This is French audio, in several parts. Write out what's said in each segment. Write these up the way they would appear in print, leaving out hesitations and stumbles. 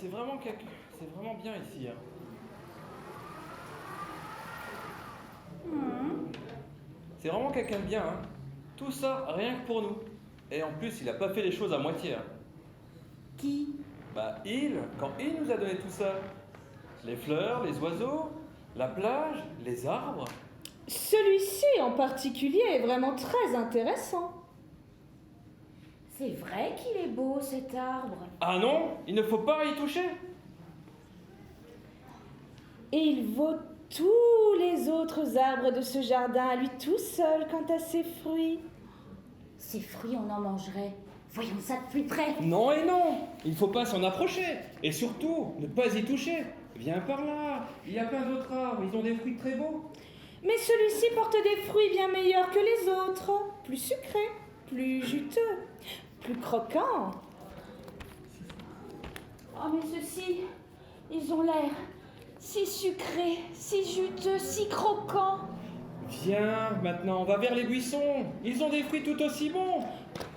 c'est vraiment bien ici. Hein. C'est vraiment quelqu'un de bien. Hein. Tout ça, rien que pour nous. Et en plus, il a pas fait les choses à moitié. Hein. Qui? Bah, quand il nous a donné tout ça. Les fleurs, les oiseaux, la plage, les arbres. Celui-ci en particulier est vraiment très intéressant. C'est vrai qu'il est beau, cet arbre. Ah non, il ne faut pas y toucher. Et il vaut tous les autres arbres de ce jardin à lui tout seul quant à ses fruits. Ces fruits, on en mangerait. Voyons ça de plus près. Non et non, il ne faut pas s'en approcher. Et surtout, ne pas y toucher. Viens par là, il y a plein d'autres arbres, ils ont des fruits très beaux. Mais celui-ci porte des fruits bien meilleurs que les autres. Plus sucrés, plus juteux, plus croquants. Oh, mais ceux-ci, ils ont l'air si sucrés, si juteux, si croquants. Viens, maintenant, on va vers les buissons. Ils ont des fruits tout aussi bons.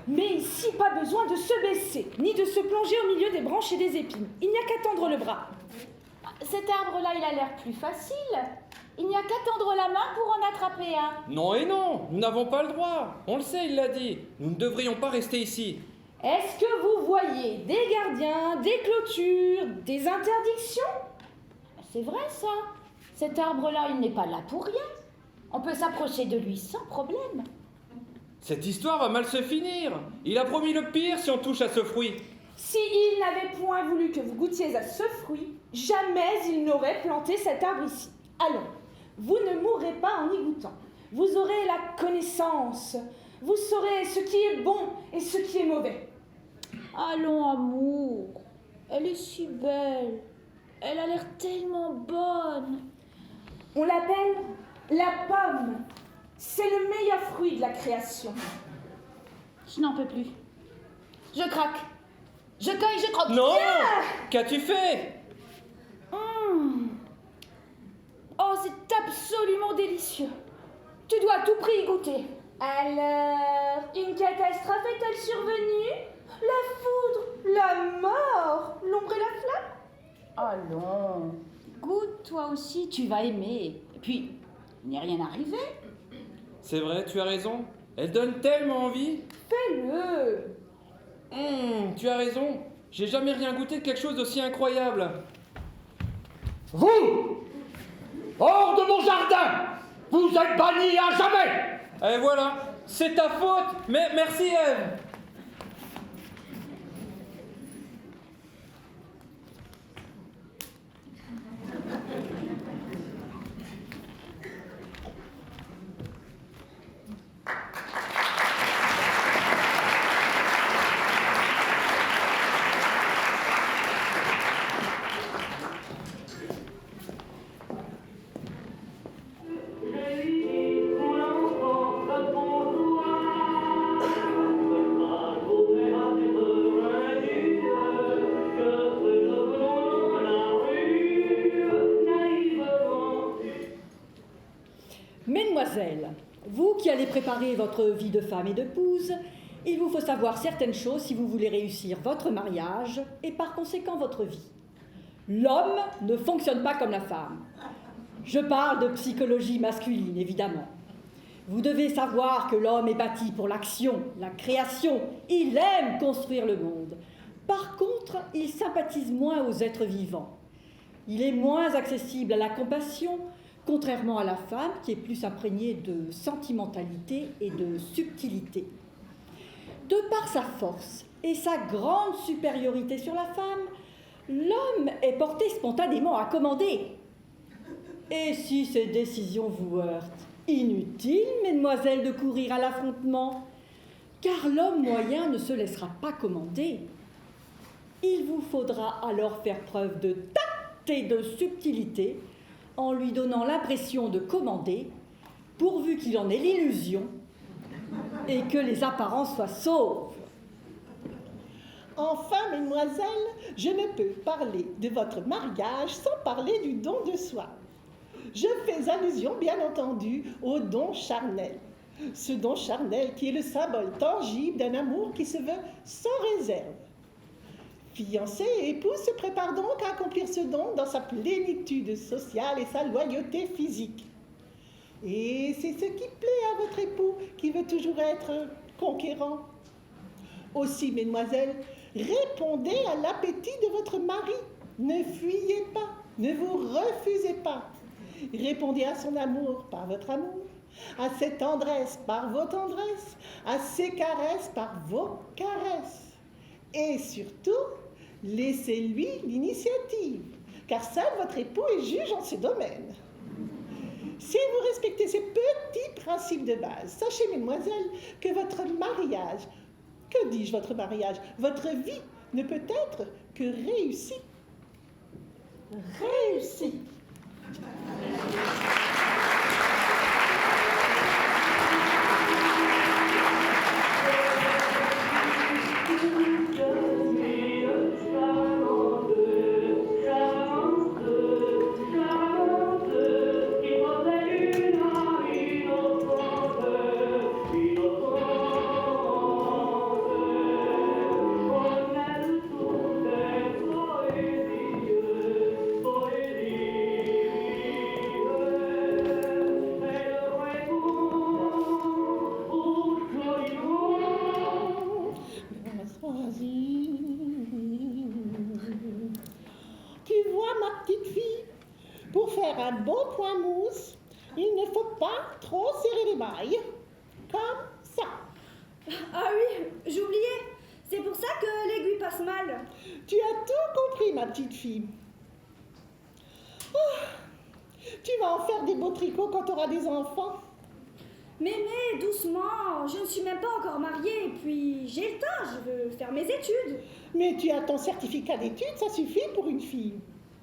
Mais ici, pas besoin de se baisser, ni de se plonger au milieu des branches et des épines. Il n'y a qu'à tendre le bras. Cet arbre-là, il a l'air plus facile. Il n'y a qu'à tendre la main pour en attraper un. Non et non, nous n'avons pas le droit. On le sait, il l'a dit. Nous ne devrions pas rester ici. Est-ce que vous voyez des gardiens, des clôtures, des interdictions? C'est vrai, ça. Cet arbre-là, il n'est pas là pour rien. On peut s'approcher de lui sans problème. Cette histoire va mal se finir. Il a promis le pire si on touche à ce fruit. Si il n'avait point voulu que vous goûtiez à ce fruit, jamais il n'aurait planté cet arbre ici. Allons, vous ne mourrez pas en y goûtant. Vous aurez la connaissance. Vous saurez ce qui est bon et ce qui est mauvais. Allons, amour. Elle est si belle. Elle a l'air tellement bonne. On l'appelle la pomme. C'est le meilleur fruit de la création. Je n'en peux plus. Je craque. Je cueille, je croque. Non! Ah! Qu'as-tu fait? Oh, c'est absolument délicieux. Tu dois à tout prix y goûter. Alors, une catastrophe est-elle survenue? La foudre, la mort, l'ombre et la flamme? Allons, goûte toi aussi, tu vas aimer. Et puis, il n'est rien arrivé. C'est vrai, tu as raison. Elle donne tellement envie. Fais-le. Tu as raison. J'ai jamais rien goûté de quelque chose d'aussi incroyable. Vous! Hors de mon jardin! Vous êtes bannis à jamais! Et voilà, c'est ta faute. Mais merci, Ève. Mesdemoiselles, vous qui allez préparer votre vie de femme et d'épouse, il vous faut savoir certaines choses si vous voulez réussir votre mariage et par conséquent votre vie. L'homme ne fonctionne pas comme la femme. Je parle de psychologie masculine, évidemment. Vous devez savoir que l'homme est bâti pour l'action, la création. Il aime construire le monde. Par contre, il sympathise moins aux êtres vivants. Il est moins accessible à la compassion, contrairement à la femme qui est plus imprégnée de sentimentalité et de subtilité. De par sa force et sa grande supériorité sur la femme, l'homme est porté spontanément à commander. Et si ces décisions vous heurtent, inutile, mesdemoiselles, de courir à l'affrontement, car l'homme moyen ne se laissera pas commander. Il vous faudra alors faire preuve de tact et de subtilité en lui donnant l'impression de commander, pourvu qu'il en ait l'illusion et que les apparences soient sauves. Enfin, mesdemoiselles, je ne peux parler de votre mariage sans parler du don de soi. Je fais allusion, bien entendu, au don charnel. Ce don charnel qui est le symbole tangible d'un amour qui se veut sans réserve. Fiancé et épouse se préparent donc à accomplir ce don dans sa plénitude sociale et sa loyauté physique. Et c'est ce qui plaît à votre époux qui veut toujours être conquérant. Aussi, mesdemoiselles, répondez à l'appétit de votre mari. Ne fuyez pas, ne vous refusez pas. Répondez à son amour par votre amour, à ses tendresses par vos tendresses, à ses caresses par vos caresses. Et surtout, laissez-lui l'initiative, car seul votre époux est juge en ce domaine. Si vous respectez ces petits principes de base, sachez, mesdemoiselles, que votre mariage, que dis-je votre mariage, votre vie ne peut être que réussie. Réussie. Tu vois, ma petite fille, pour faire un beau point mousse, il ne faut pas trop serrer les mailles. Comme ça. Ah oui, j'oubliais. C'est pour ça que l'aiguille passe mal. Tu as tout compris, ma petite fille. Oh, tu vas en faire des beaux tricots quand tu auras des enfants. Mais doucement, je ne suis même pas encore mariée, et puis j'ai le temps, je veux faire mes études. Mais tu as ton certificat d'études, ça suffit pour une fille.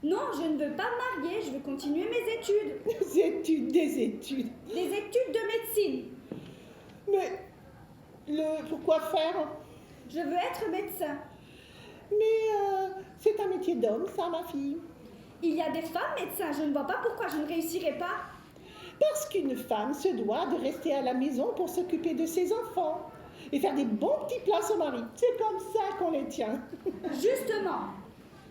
Non, je ne veux pas me marier, je veux continuer mes études. Des études. Des études de médecine. Mais pourquoi faire? Je veux être médecin. Mais c'est un métier d'homme, ça, ma fille. Il y a des femmes médecins, je ne vois pas pourquoi je ne réussirai pas. Parce qu'une femme se doit de rester à la maison pour s'occuper de ses enfants et faire des bons petits plats à son mari. C'est comme ça qu'on les tient. Justement.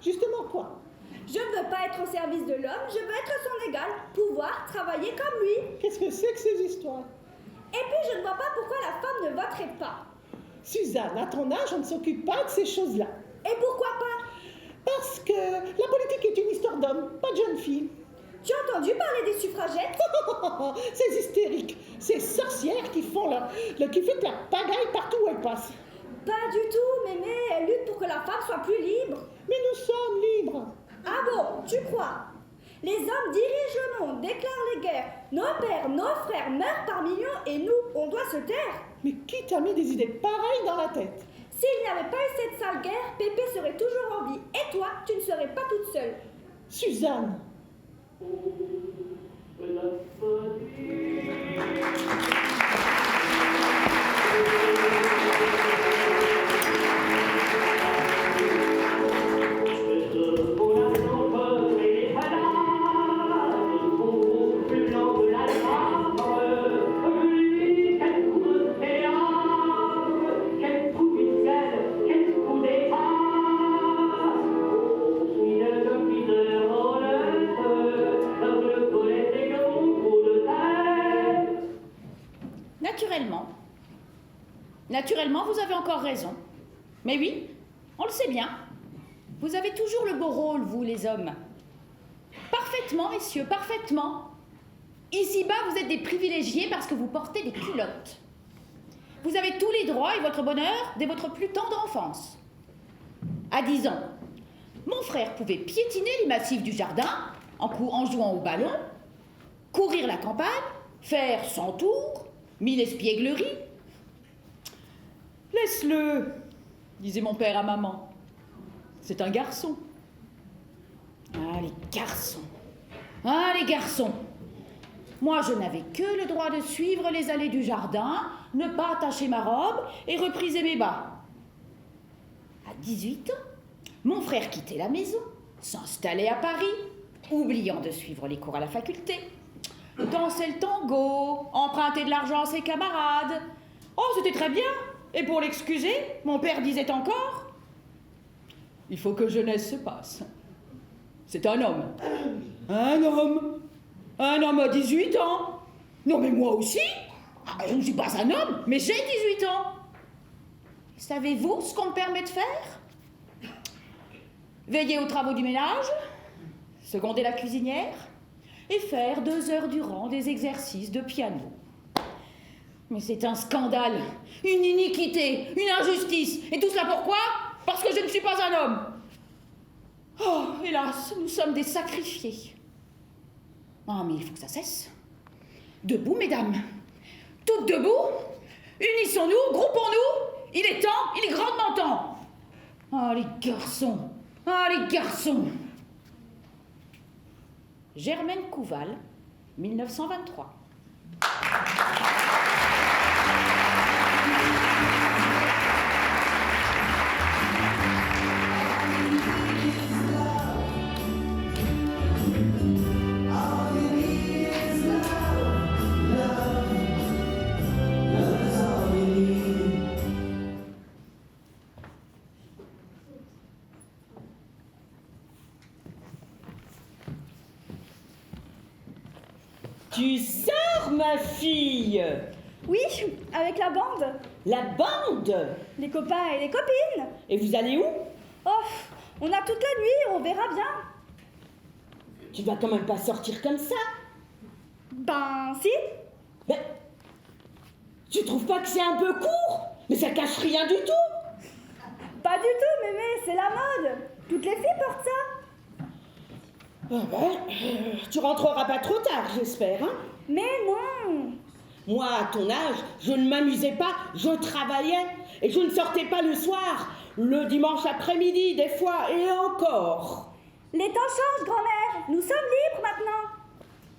Justement quoi? Je ne veux pas être au service de l'homme, je veux être son égal, pouvoir travailler comme lui. Qu'est-ce que c'est que ces histoires? Et puis je ne vois pas pourquoi la femme ne voterait pas. Suzanne, à ton âge, on ne s'occupe pas de ces choses-là. Et pourquoi pas? Parce que la politique est une histoire d'hommes, pas de jeunes filles. Tu as entendu parler des suffragettes? Ces hystériques, ces sorcières qui font qui font la pagaille partout où elles passent. Pas du tout, Mémé, elle lutte pour que la femme soit plus libre. Mais nous sommes libres. Ah bon, tu crois? Les hommes dirigent le monde, déclarent les guerres. Nos pères, nos frères meurent par millions et nous, on doit se taire. Mais qui t'a mis des idées pareilles dans la tête? S'il n'y avait pas eu cette sale guerre, Pépé serait toujours en vie. Et toi, tu ne serais pas toute seule. Suzanne. Naturellement, vous avez encore raison. Mais oui, on le sait bien. Vous avez toujours le beau rôle, vous, les hommes. Parfaitement, messieurs, parfaitement. Ici-bas, vous êtes des privilégiés parce que vous portez des culottes. Vous avez tous les droits et votre bonheur dès votre plus tendre enfance. À 10 ans, mon frère pouvait piétiner les massifs du jardin en jouant au ballon, courir la campagne, faire 100 tours, 1000 espiègleries. Laisse-le, disait mon père à maman. C'est un garçon. Ah, les garçons. Ah, les garçons. Moi, je n'avais que le droit de suivre les allées du jardin, ne pas attacher ma robe et repriser mes bas. À 18 ans, mon frère quittait la maison, s'installait à Paris, oubliant de suivre les cours à la faculté. Dansait le tango, empruntait de l'argent à ses camarades. Oh, c'était très bien. Et pour l'excuser, mon père disait encore: Il faut que jeunesse se passe. C'est un homme. Un homme. Un homme à 18 ans. Non, mais moi aussi. Je ne suis pas un homme, mais j'ai 18 ans. Savez-vous ce qu'on me permet de faire? Veiller aux travaux du ménage, seconder la cuisinière et faire 2 heures durant des exercices de piano. Mais c'est un scandale, une iniquité, une injustice. Et tout cela pourquoi? Parce que je ne suis pas un homme. Oh, hélas, nous sommes des sacrifiés. Ah, mais il faut que ça cesse. Debout, mesdames. Toutes debout. Unissons-nous, groupons-nous. Il est temps, il est grandement temps. Ah, les garçons. Ah, les garçons. Germaine Couval, 1923. Tu sors, ma fille? Oui, avec la bande. La bande? Les copains et les copines. Et vous allez où? Oh, on a toute la nuit, on verra bien. Tu vas quand même pas sortir comme ça? Ben, si. Ben, tu trouves pas que c'est un peu court? Mais ça cache rien du tout. Pas du tout, mémé, c'est la mode. Toutes les filles portent ça. Ah ben, tu rentreras pas trop tard, j'espère, hein? Mais non. Moi, à ton âge, je ne m'amusais pas, je travaillais. Et je ne sortais pas le soir, le dimanche après-midi, des fois, et encore. Les temps changent, grand-mère. Nous sommes libres maintenant.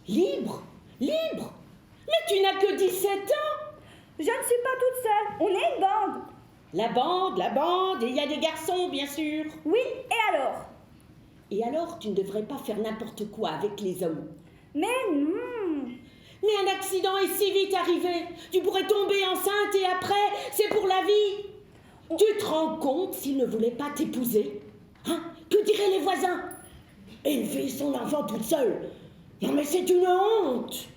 Libre? Libre? Mais tu n'as que 17 ans. Je ne suis pas toute seule. On est une bande. La bande, et il y a des garçons, bien sûr. Oui, et alors? Et alors, tu ne devrais pas faire n'importe quoi avec les hommes. Mais non. Mais un accident est si vite arrivé. Tu pourrais tomber enceinte et après, c'est pour la vie. Tu te rends compte s'il ne voulait pas t'épouser? Hein? Que diraient les voisins? Élever son enfant toute seule. Non mais c'est une honte.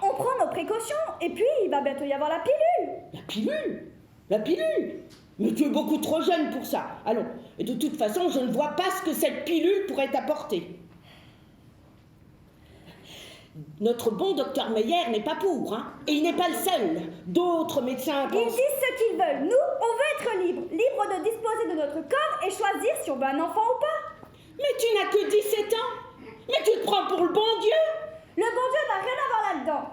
On prend nos précautions et puis il va bientôt y avoir la pilule. La pilule? La pilule? Mais tu es beaucoup trop jeune pour ça. Allons. Et de toute façon, je ne vois pas ce que cette pilule pourrait t'apporter. Notre bon docteur Meyer n'est pas pour, hein. Et il n'est pas le seul. D'autres médecins Ils disent ce qu'ils veulent. Nous, on veut être libres. Libres de disposer de notre corps et choisir si on veut un enfant ou pas. Mais tu n'as que 17 ans. Mais tu te prends pour le bon Dieu. Le bon Dieu n'a rien à voir là-dedans.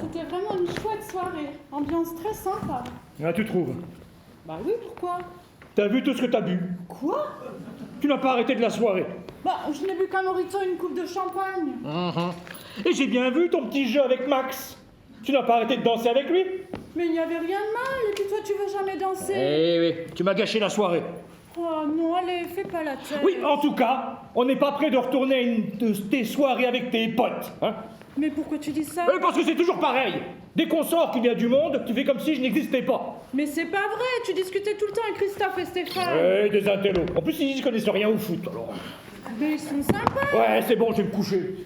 C'était vraiment une chouette soirée. Ambiance très sympa. Ah, tu trouves? Bah oui, pourquoi? T'as vu tout ce que t'as bu? Quoi? Tu n'as pas arrêté de la soirée. Bah, je n'ai bu qu'un mojito et une coupe de champagne. Et j'ai bien vu ton petit jeu avec Max. Tu n'as pas arrêté de danser avec lui? Mais il n'y avait rien de mal, et puis toi tu veux jamais danser. Eh oui, tu m'as gâché la soirée. Oh non, allez, fais pas la tête. Oui, en tout cas, on n'est pas prêt de retourner à une de tes soirées avec tes potes, hein? Mais pourquoi tu dis ça? Parce que c'est toujours pareil. Dès qu'on sort qu'il y a du monde, tu fais comme si je n'existais pas. Mais c'est pas vrai, tu discutais tout le temps avec Christophe et Stéphane. Ouais, des intellos. En plus, ils connaissent rien au foot, alors. Mais ils sont sympas. Ouais, c'est bon, je vais me coucher.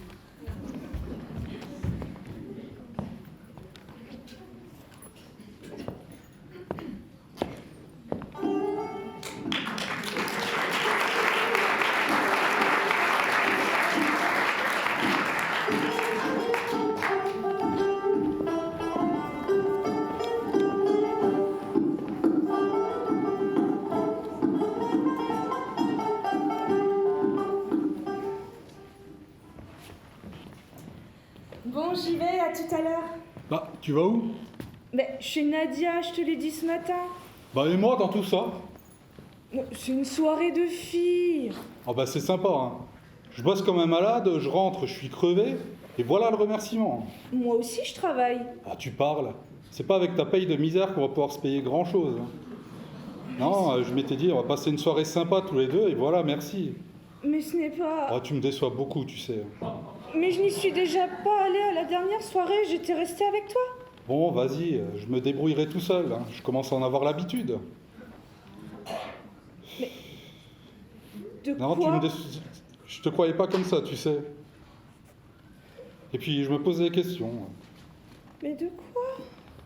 Bon, j'y vais, à tout à l'heure. Bah, tu vas où? Mais chez Nadia, je te l'ai dit ce matin. Bah, et moi dans tout ça? C'est une soirée de filles. Ah bah c'est sympa, hein. Je bosse comme un malade, je rentre, je suis crevé, et voilà le remerciement. Moi aussi, je travaille. Ah, tu parles. C'est pas avec ta paye de misère qu'on va pouvoir se payer grand-chose. Hein. Non, je m'étais dit, on va passer une soirée sympa tous les deux, et voilà, merci. Mais ce n'est pas... Ah, tu me déçois beaucoup, tu sais. Mais je n'y suis déjà pas allée à la dernière soirée, j'étais restée avec toi. Bon, vas-y, je me débrouillerai tout seul, hein. Je commence à en avoir l'habitude. De Non, quoi je te croyais pas comme ça, tu sais. Et puis, je me posais des questions. Mais de quoi?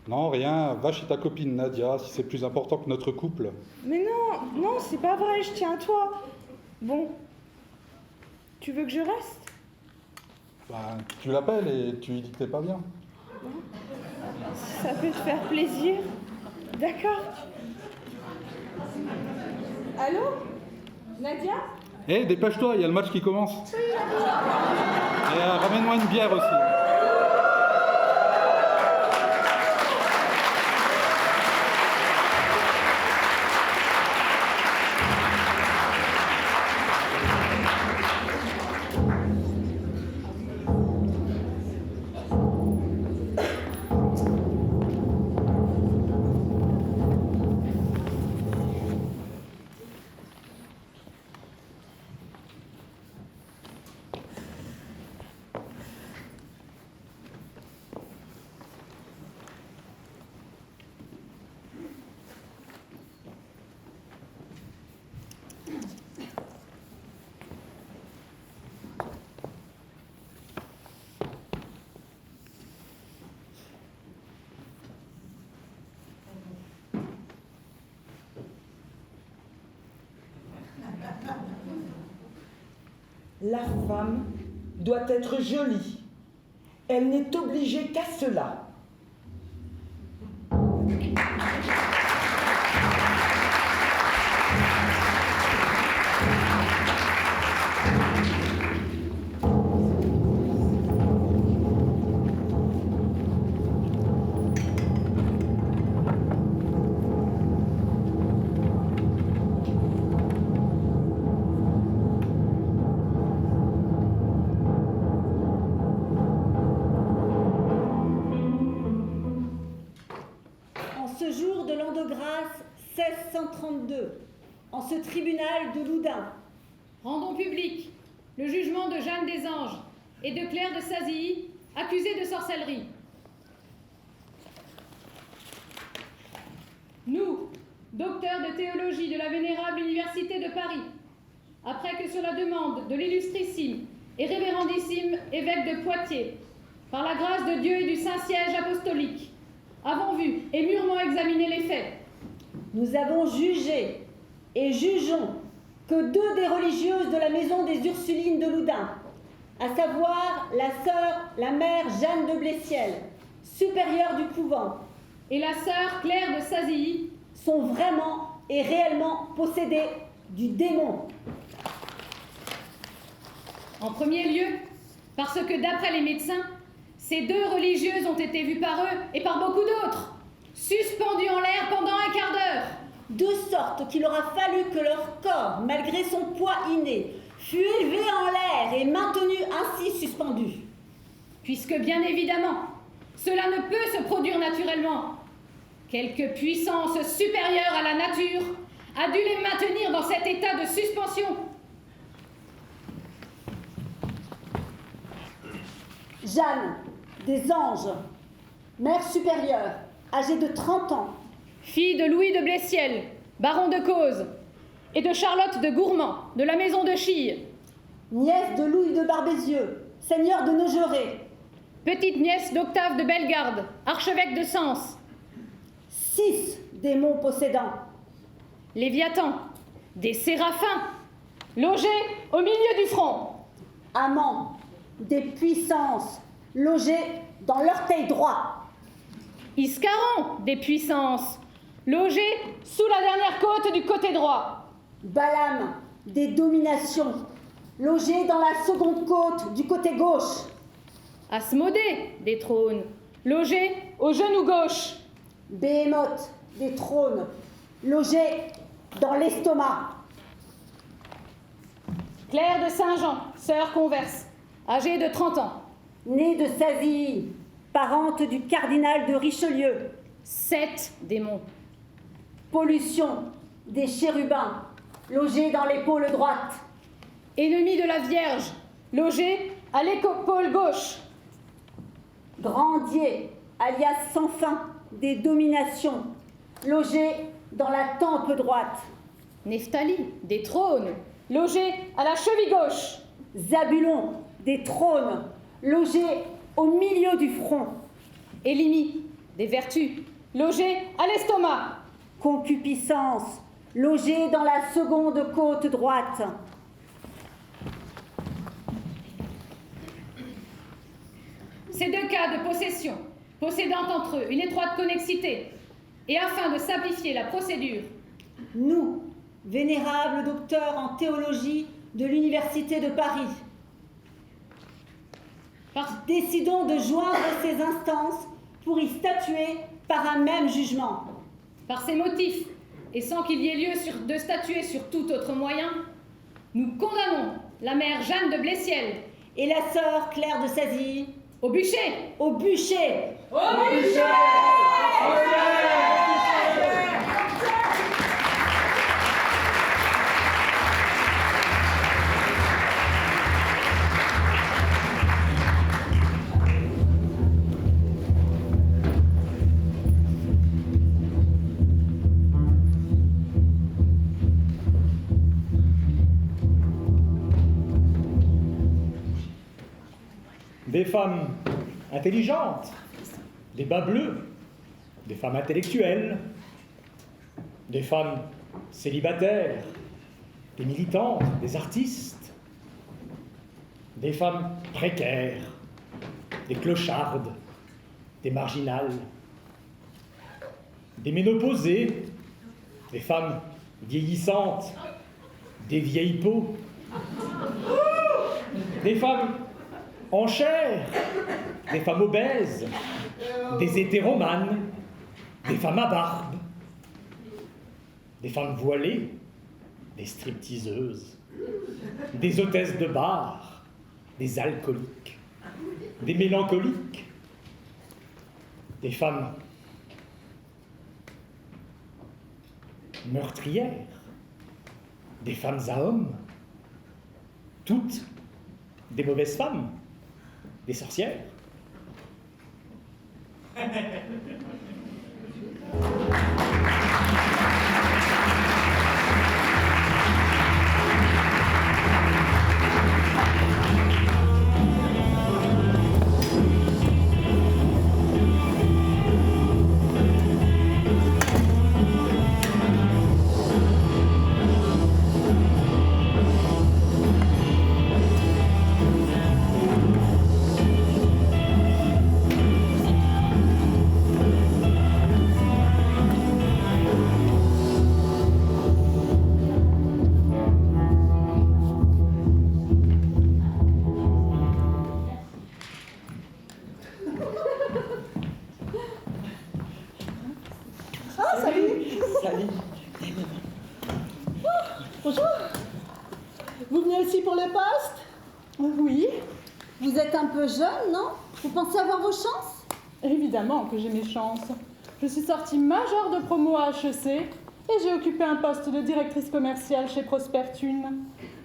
Non, rien, va chez ta copine Nadia, si c'est plus important que notre couple. Mais non, c'est pas vrai, je tiens à toi. Bon, tu veux que je reste? Bah, tu l'appelles et tu lui dis que t'es pas bien. Ça peut te faire plaisir. D'accord. Allô? Nadia? Hé, dépêche-toi, il y a le match qui commence. Et ramène-moi une bière aussi. La femme doit être jolie. Elle n'est obligée qu'à cela. grâce 1632, en ce tribunal de Loudun. Rendons public le jugement de Jeanne des Anges et de Claire de Sazilly, accusées de sorcellerie. Nous, docteurs de théologie de la Vénérable Université de Paris, après que sur la demande de l'illustrissime et révérendissime évêque de Poitiers, par la grâce de Dieu et du Saint-Siège apostolique, avons vu et mûrement examiné les faits. Nous avons jugé et jugeons que 2 des religieuses de la maison des Ursulines de Loudun, à savoir la sœur, la mère Jeanne de Blessiel, supérieure du couvent, et la sœur Claire de Sazilly, sont vraiment et réellement possédées du démon. En premier lieu, parce que d'après les médecins, ces 2 religieuses ont été vues par eux et par beaucoup d'autres, suspendues en l'air pendant un quart d'heure. De sorte qu'il aura fallu que leur corps, malgré son poids inné, fût élevé en l'air et maintenu ainsi suspendu. Puisque bien évidemment, cela ne peut se produire naturellement. Quelque puissance supérieure à la nature a dû les maintenir dans cet état de suspension. Jeanne des Anges, mère supérieure, âgée de 30 ans, fille de Louis de Blessiel, baron de Cauze, et de Charlotte de Gourmand, de la maison de Chille, nièce de Louis de Barbezieux, seigneur de Nogeré, petite nièce d'Octave de Bellegarde, archevêque de Sens, 6 démons possédants, Léviathan, des séraphins, logés au milieu du front, amants, des puissances, logées dans l'orteil droit, Iscaron, des puissances, logés sous la dernière côte du côté droit, Balaam, des dominations, logées dans la seconde côte du côté gauche, Asmodée, des trônes, logés au genou gauche, Béhémoth, des trônes, logés dans l'estomac. Claire de Saint-Jean, sœur converse, âgée de 30 ans. Née de Sazie, parente du cardinal de Richelieu. 7 démons. Pollution des chérubins, logée dans l'épaule droite. Ennemi de la Vierge, logée à l'épaule gauche. Grandier, alias sans fin, des dominations, logé dans la tempe droite. Nephtali, des trônes, logé à la cheville gauche. Zabulon, des trônes, logé au milieu du front. Élimi, des vertus, logé à l'estomac. Concupiscence, logé dans la seconde côte droite. Ces 2 cas de possession, possédant entre eux une étroite connexité, et afin de simplifier la procédure, Nous, vénérables docteurs en théologie de l'Université de Paris, décidons de joindre ces instances pour y statuer par un même jugement. par ces motifs, et sans qu'il y ait lieu de statuer sur tout autre moyen, nous condamnons la mère Jeanne de Blessiel Et la sœur Claire de Sazie au bûcher. au bûcher. Au bûcher. Des femmes intelligentes, des bas bleus, des femmes intellectuelles, des femmes célibataires, des militantes, des artistes, des femmes précaires, des clochardes, des marginales, des ménopausées, des femmes vieillissantes, des vieilles peaux, des femmes en chair, des femmes obèses, des hétéromanes, des femmes à barbe, des femmes voilées, des stripteaseuses, des hôtesses de bar, des alcooliques, des mélancoliques, des femmes meurtrières, des femmes à hommes, toutes des mauvaises femmes, des sorcières. Bonjour. Vous venez aussi pour le poste? Oui, Vous êtes un peu jeune, non? Vous pensez avoir vos chances? évidemment que j'ai mes chances. Je suis sortie majeure de promo à HEC et j'ai occupé un poste de directrice commerciale chez Prospertune.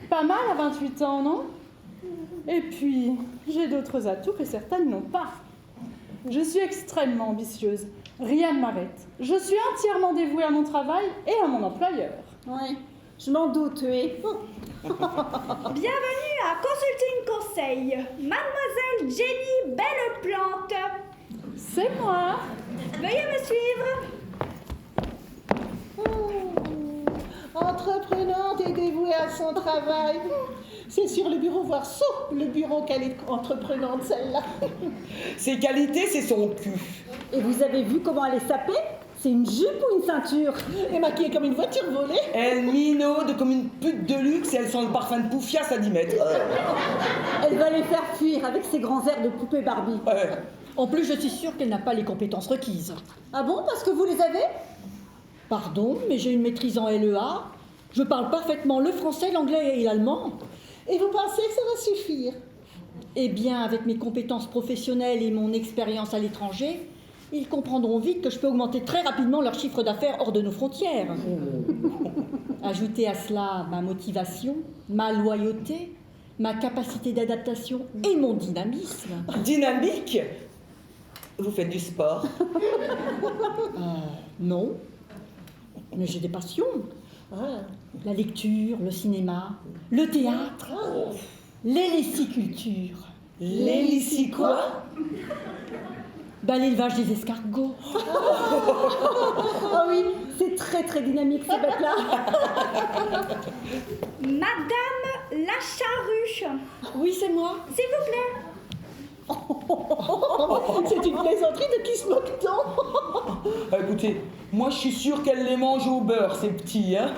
Pas mal à 28 ans, non? Et puis, j'ai d'autres atouts que certaines n'ont pas. Je suis extrêmement ambitieuse. Rien ne m'arrête. Je suis entièrement dévouée à mon travail et à mon employeur. Oui, je m'en doute, oui. Bienvenue à Consulting Conseil. Mademoiselle Jenny Belleplante. C'est moi. Veuillez me suivre. Entreprenante et dévouée à son travail. C'est sur le bureau, voire sous le bureau qu'elle est entreprenante, celle-là. Ses qualités, c'est son cul. Et vous avez vu comment elle est sapée? C'est une jupe ou une ceinture? Et maquillée comme une voiture volée. Elle minaude comme une pute de luxe et elle sent le parfum de poufiasse à 10 mètres. Elle va les faire fuir avec ses grands airs de poupée Barbie. En plus, je suis sûre qu'elle n'a pas les compétences requises. Ah bon? Parce que vous les avez? Pardon, mais j'ai une maîtrise en LEA. Je parle parfaitement le français, l'anglais et l'allemand. Et vous pensez que ça va suffire? Eh bien, avec mes compétences professionnelles et mon expérience à l'étranger, ils comprendront vite que je peux augmenter très rapidement leur chiffre d'affaires hors de nos frontières. Ajoutez à cela ma motivation, ma loyauté, ma capacité d'adaptation et mon dynamisme. Dynamique? Vous faites du sport? Non, mais j'ai des passions. La lecture, le cinéma, le théâtre, l'héliciculture. L'hélici quoi? L'élevage des escargots. Oh oui, c'est très très dynamique ces bêtes-là. Madame la Charruche. Oui, c'est moi. S'il vous plaît. C'est une plaisanterie de qui se moque-t-on? Écoutez, moi je suis sûr qu'elle les mange au beurre, ces petits, hein.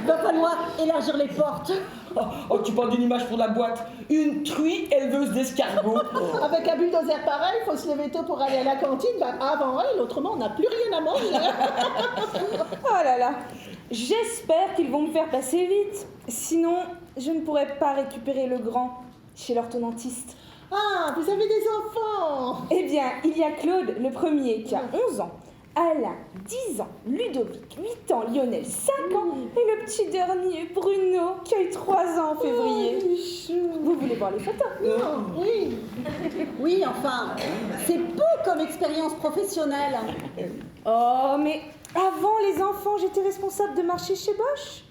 Va falloir élargir les portes. Oh, tu parles d'une image pour la boîte. Une truie éleveuse d'escargots. Avec un bulldozer pareil, il faut se lever tôt pour aller à la cantine avant elle, autrement on n'a plus rien à manger. Oh là là, j'espère qu'ils vont me faire passer vite. Sinon, je ne pourrai pas récupérer le grand chez l'orthodontiste. Ah, vous avez des enfants? Eh bien, il y a Claude, le premier, qui a 11 ans, Alain, 10 ans, Ludovic, 8 ans, Lionel, 5 ans, et le petit dernier, Bruno, qui a eu 3 ans en février. Vous voulez voir les photos? Oui. Oui, enfin, c'est peu comme expérience professionnelle. Oh, mais avant les enfants, j'étais responsable de marché chez Bosch.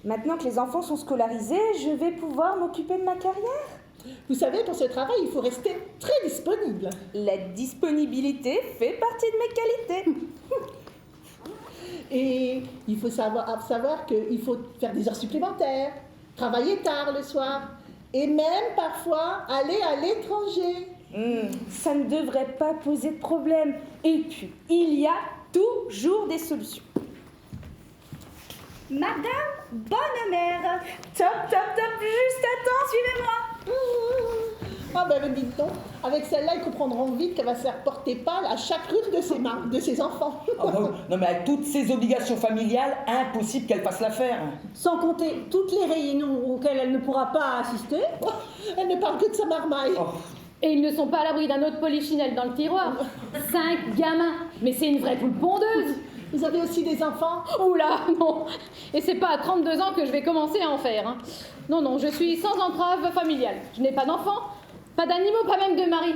Maintenant que les enfants sont scolarisés, je vais pouvoir m'occuper de ma carrière. Vous savez, pour ce travail, il faut rester très disponible. La disponibilité fait partie de mes qualités. Et il faut savoir qu'il faut faire des heures supplémentaires, travailler tard le soir, et même parfois aller à l'étranger. Ça ne devrait pas poser de problème. Et puis, il y a toujours des solutions. Madame bonne mère. Top, top, top, juste à temps, suivez-moi. Ah ben dites donc, avec celle-là, ils comprendront vite qu'elle va se faire porter pâle à chaque rue de ses enfants. Oh, non mais avec toutes ces obligations familiales, impossible qu'elle fasse l'affaire. Sans compter toutes les réunions auxquelles elle ne pourra pas assister. Elle ne parle que de sa marmaille. Et ils ne sont pas à l'abri d'un autre polichinelle dans le tiroir. 5 gamins. Mais c'est une vraie poule pondeuse. Vous avez aussi des enfants? Oula, non. Et c'est pas à 32 ans que je vais commencer à en faire. Hein. Non, non, je suis sans entrave familiale. Je n'ai pas d'enfants, pas d'animaux, pas même de mari.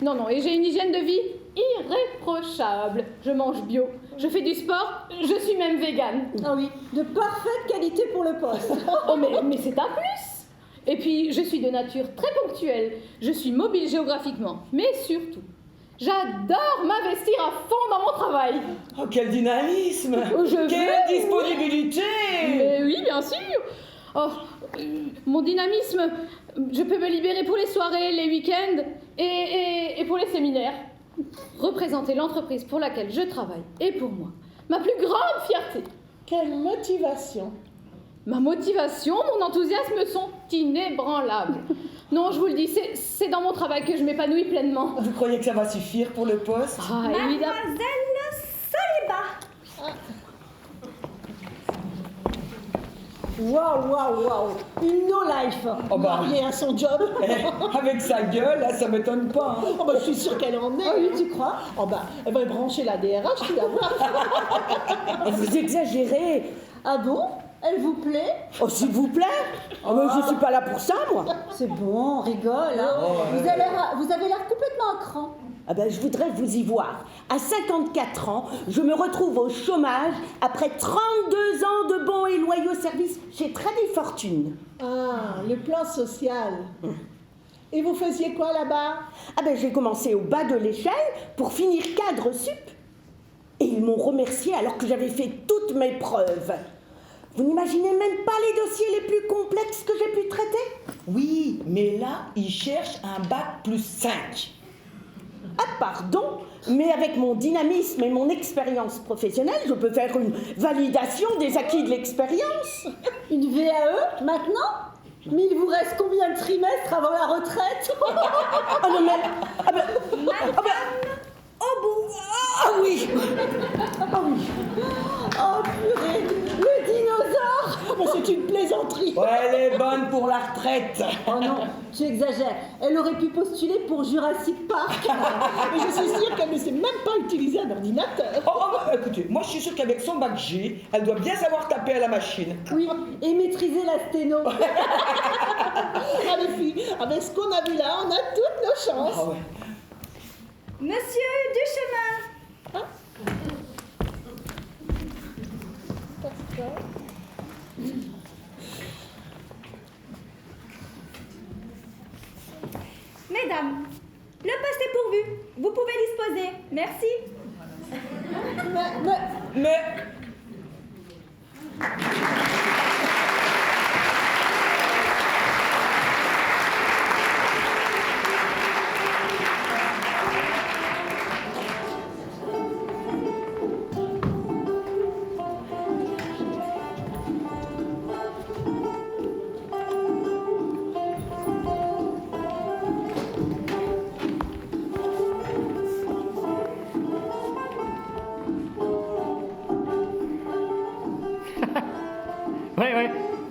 Non, non, et j'ai une hygiène de vie irréprochable. Je mange bio, je fais du sport, je suis même végane. Ah oui, de parfaite qualité pour le poste. Oh, mais c'est un plus. Et puis, je suis de nature très ponctuelle. Je suis mobile géographiquement, mais surtout, j'adore m'investir à fond dans mon travail. Oh, quel dynamisme! Quelle disponibilité! Mais oui, bien sûr. Oh, mon dynamisme, je peux me libérer pour les soirées, les week-ends et pour les séminaires. Représenter l'entreprise pour laquelle je travaille est pour moi ma plus grande fierté. Quelle motivation! Ma motivation, mon enthousiasme sont inébranlables. Non, je vous le dis, c'est dans mon travail que je m'épanouis pleinement. Vous croyez que ça va suffire pour le poste? Ah, évidemment. Mademoiselle Soliba. Waouh, une no-life. Oh bah. Mariée à son job. Avec sa gueule, là, ça m'étonne pas. Hein. Oh bah, je suis sûre qu'elle en est. Ah oui, tu crois? Oh bah, elle va brancher la DRH, tu vas voir. Vous exagérez. Ah bon? Elle vous plaît? Oh, s'il vous plaît. Oh, mais je suis pas là pour ça, moi. C'est bon, on rigole. Hein. Vous avez l'air complètement à cran. Ah ben, je voudrais vous y voir. À 54 ans, je me retrouve au chômage après 32 ans de bons et loyaux services chez Tradie Fortune. Ah, le plan social. Et vous faisiez quoi là-bas? Ah ben, j'ai commencé au bas de l'échelle pour finir cadre sup. Et ils m'ont remercié alors que j'avais fait toutes mes preuves. Vous n'imaginez même pas les dossiers les plus complexes que j'ai pu traiter? Oui, mais là, ils cherchent un bac plus 5. Ah pardon, mais avec mon dynamisme et mon expérience professionnelle, je peux faire une validation des acquis de l'expérience. Une VAE, maintenant? Mais il vous reste combien de trimestres avant la retraite? Ah non mais... Ah ben... Madame, au bout. Ah oui. Oh, c'est une plaisanterie. Ouais, elle est bonne pour la retraite. Oh non, tu exagères. Elle aurait pu postuler pour Jurassic Park. Mais je suis sûre qu'elle ne sait même pas utiliser un ordinateur. Écoutez, moi je suis sûre qu'avec son bac G, elle doit bien savoir taper à la machine. Oui, et maîtriser la sténo. Ah les filles, avec ce qu'on a vu là, on a toutes nos chances. Ah ouais. Monsieur Duchemin. Mesdames, le poste est pourvu. Vous pouvez disposer. Merci. Mais...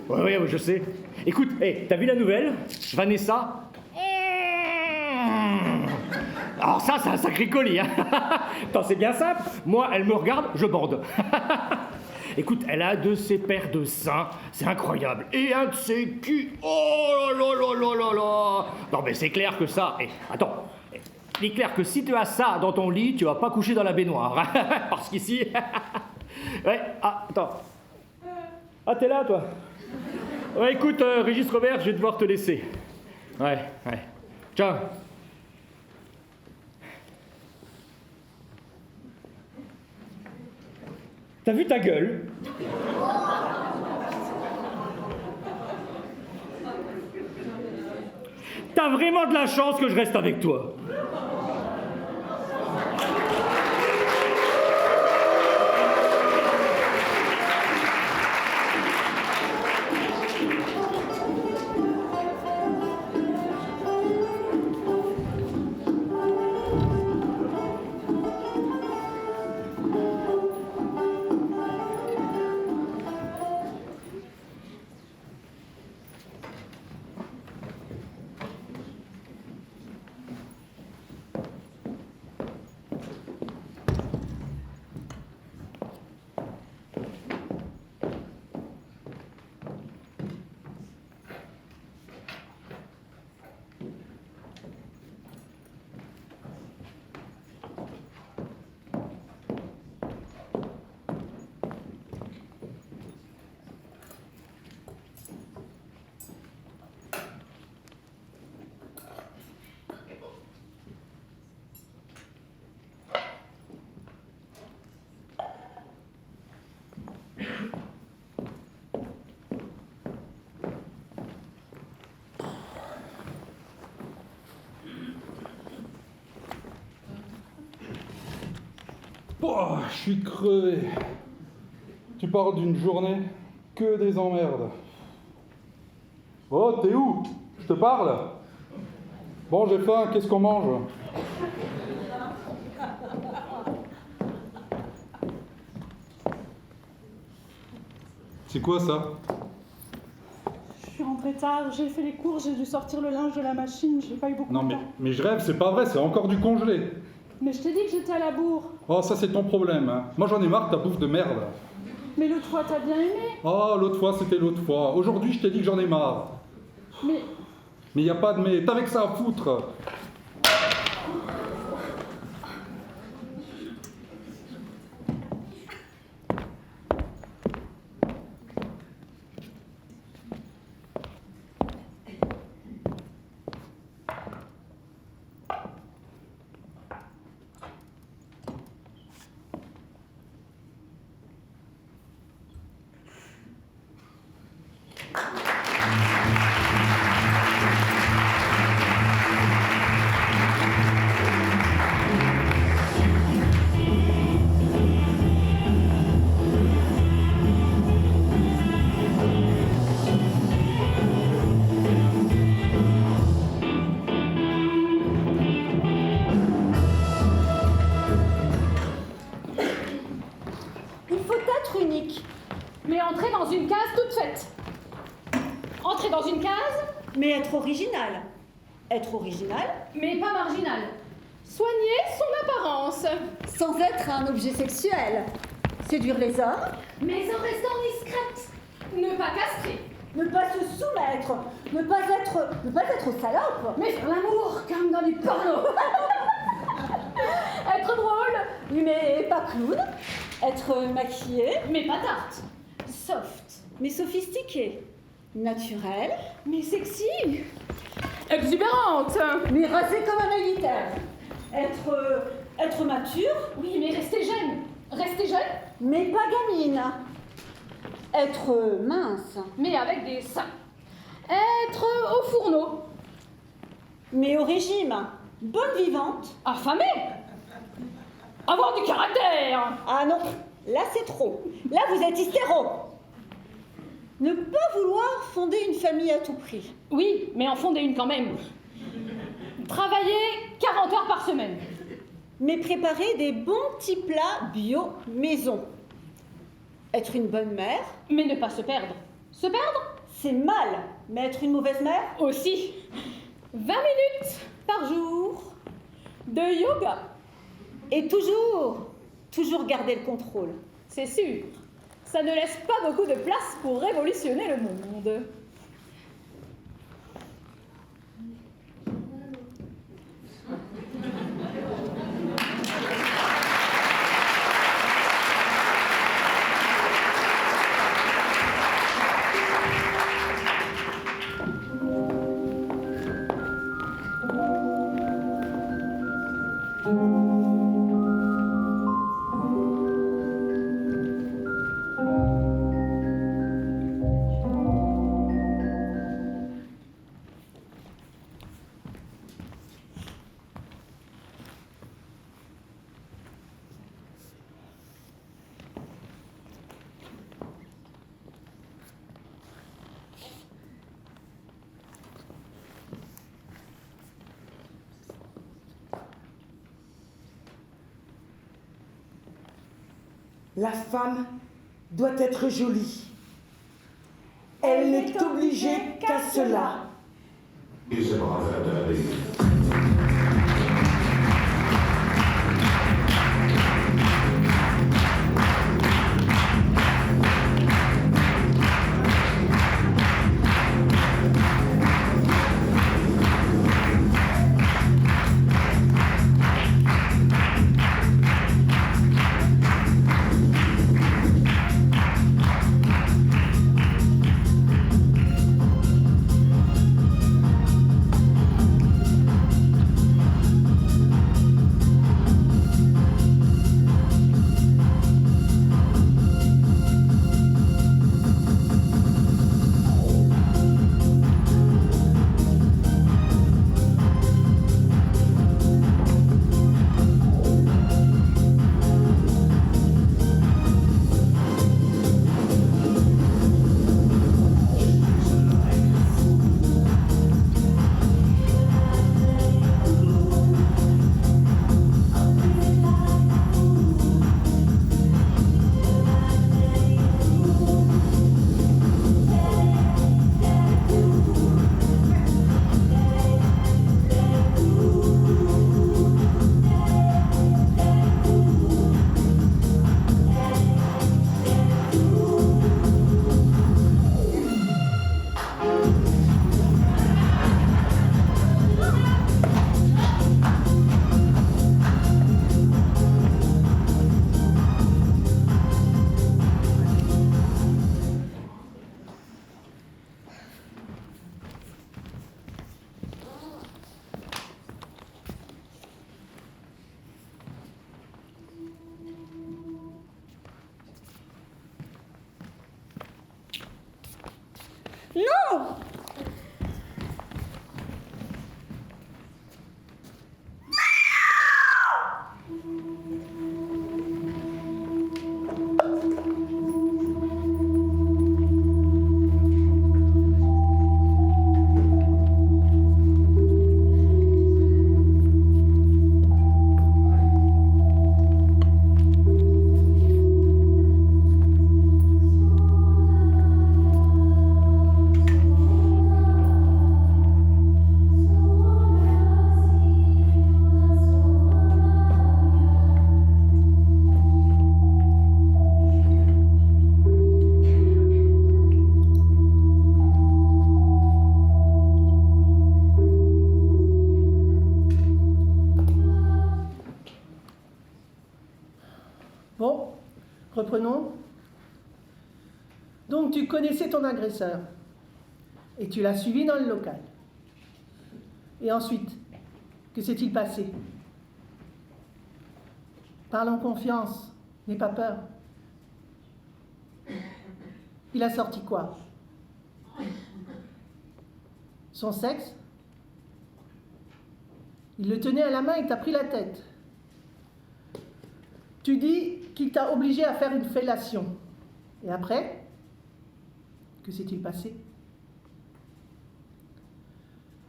Ouais, je sais. Écoute, t'as vu la nouvelle? Vanessa? Alors ça, c'est un sacré colis, hein. Attends, c'est bien simple. Moi, elle me regarde, je bande. Écoute, elle a de ses paires de seins, c'est incroyable. Et un de ses culs, oh là là là là là. Non mais c'est clair que ça... attends, il est clair que si tu as ça dans ton lit, tu vas pas coucher dans la baignoire. Parce qu'ici... ouais, attends. Ah, t'es là, toi? Ouais, écoute, Régis Robert, je vais devoir te laisser. Ouais. Ciao. T'as vu ta gueule? T'as vraiment de la chance que je reste avec toi. Oh, je suis crevé. Tu parles d'une journée que des emmerdes. Oh, t'es où? Je te parle. Bon, j'ai faim, qu'est-ce qu'on mange? C'est quoi ça? Je suis rentrée tard, j'ai fait les courses, j'ai dû sortir le linge de la machine, j'ai pas eu beaucoup de temps. Non mais je rêve, c'est pas vrai, c'est encore du congelé. Mais je t'ai dit que j'étais à la bourre. Oh, ça c'est ton problème, hein. Moi j'en ai marre de ta bouffe de merde. Mais l'autre fois, t'as bien aimé. Oh, l'autre fois c'était l'autre fois. Aujourd'hui je t'ai dit que j'en ai marre. Mais y a pas de mais, t'avais que ça à foutre. Mais entrer dans une case toute souhaite. Entrer dans une case, Mais être original. Être original mais pas marginal. Soigner son apparence, sans être un objet sexuel. Séduire les hommes. mais en restant discrète. Ne pas castrer, Ne pas se soumettre. Ne pas être salope. mais faire l'amour comme dans les pornos. Être drôle, Mais pas clown. Être maquillé. mais pas tarte. Soft, Mais sophistiqué. Naturel. mais sexy. Exubérante. Mais rasé comme un militaire. Être mature. Oui, mais restez jeune. Restez jeune, Mais pas gamine. Être mince. mais avec des seins. Être au fourneau. Mais au régime. Bonne vivante. Affamé. Avoir du caractère. Ah non, là c'est trop. Là vous êtes hystéro. Ne pas vouloir fonder une famille à tout prix. Oui, mais en fonder une quand même. Travailler 40 heures par semaine. Mais préparer des bons petits plats bio maison. Être une bonne mère, Mais ne pas se perdre. Se perdre c'est mal. Mais être une mauvaise mère, aussi. 20 minutes par jour. de yoga. Et toujours garder le contrôle. C'est sûr. Ça ne laisse pas beaucoup de place pour révolutionner le monde. La femme doit être jolie. Elle n'est obligée qu'à cela. Il se bras faire de la vie. Non! Reprenons. Donc tu connaissais ton agresseur et tu l'as suivi dans le local. Et ensuite, que s'est-il passé? Parle en confiance, n'aie pas peur. Il a sorti quoi? Son sexe? Il le tenait à la main et t'a pris la tête. Tu dis qu'il t'a obligé à faire une fellation. Et après, que s'est-il passé?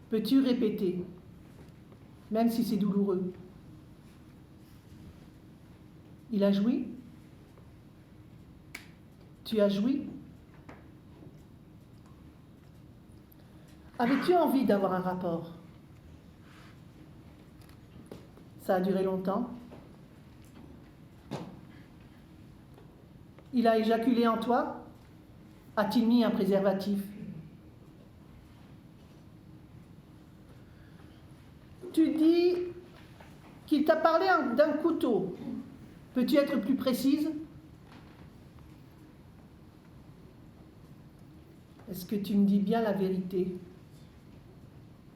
Peux-tu répéter, même si c'est douloureux? Il a joui? Tu as joui? Avais-tu envie d'avoir un rapport? Ça a duré longtemps? Il a éjaculé en toi? A-t-il mis un préservatif? Tu dis qu'il t'a parlé d'un couteau. Peux-tu être plus précise? Est-ce que tu me dis bien la vérité?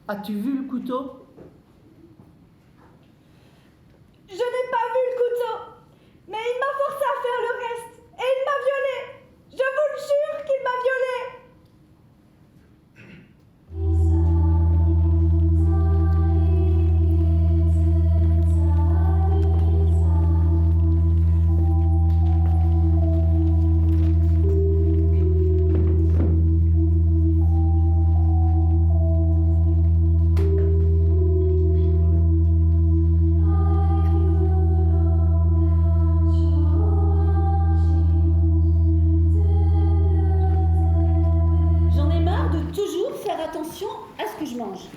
As-tu vu le couteau? Je n'ai pas vu le couteau, mais il m'a forcé à faire le reste et il m'a violée. Je vous le jure qu'il m'a violée.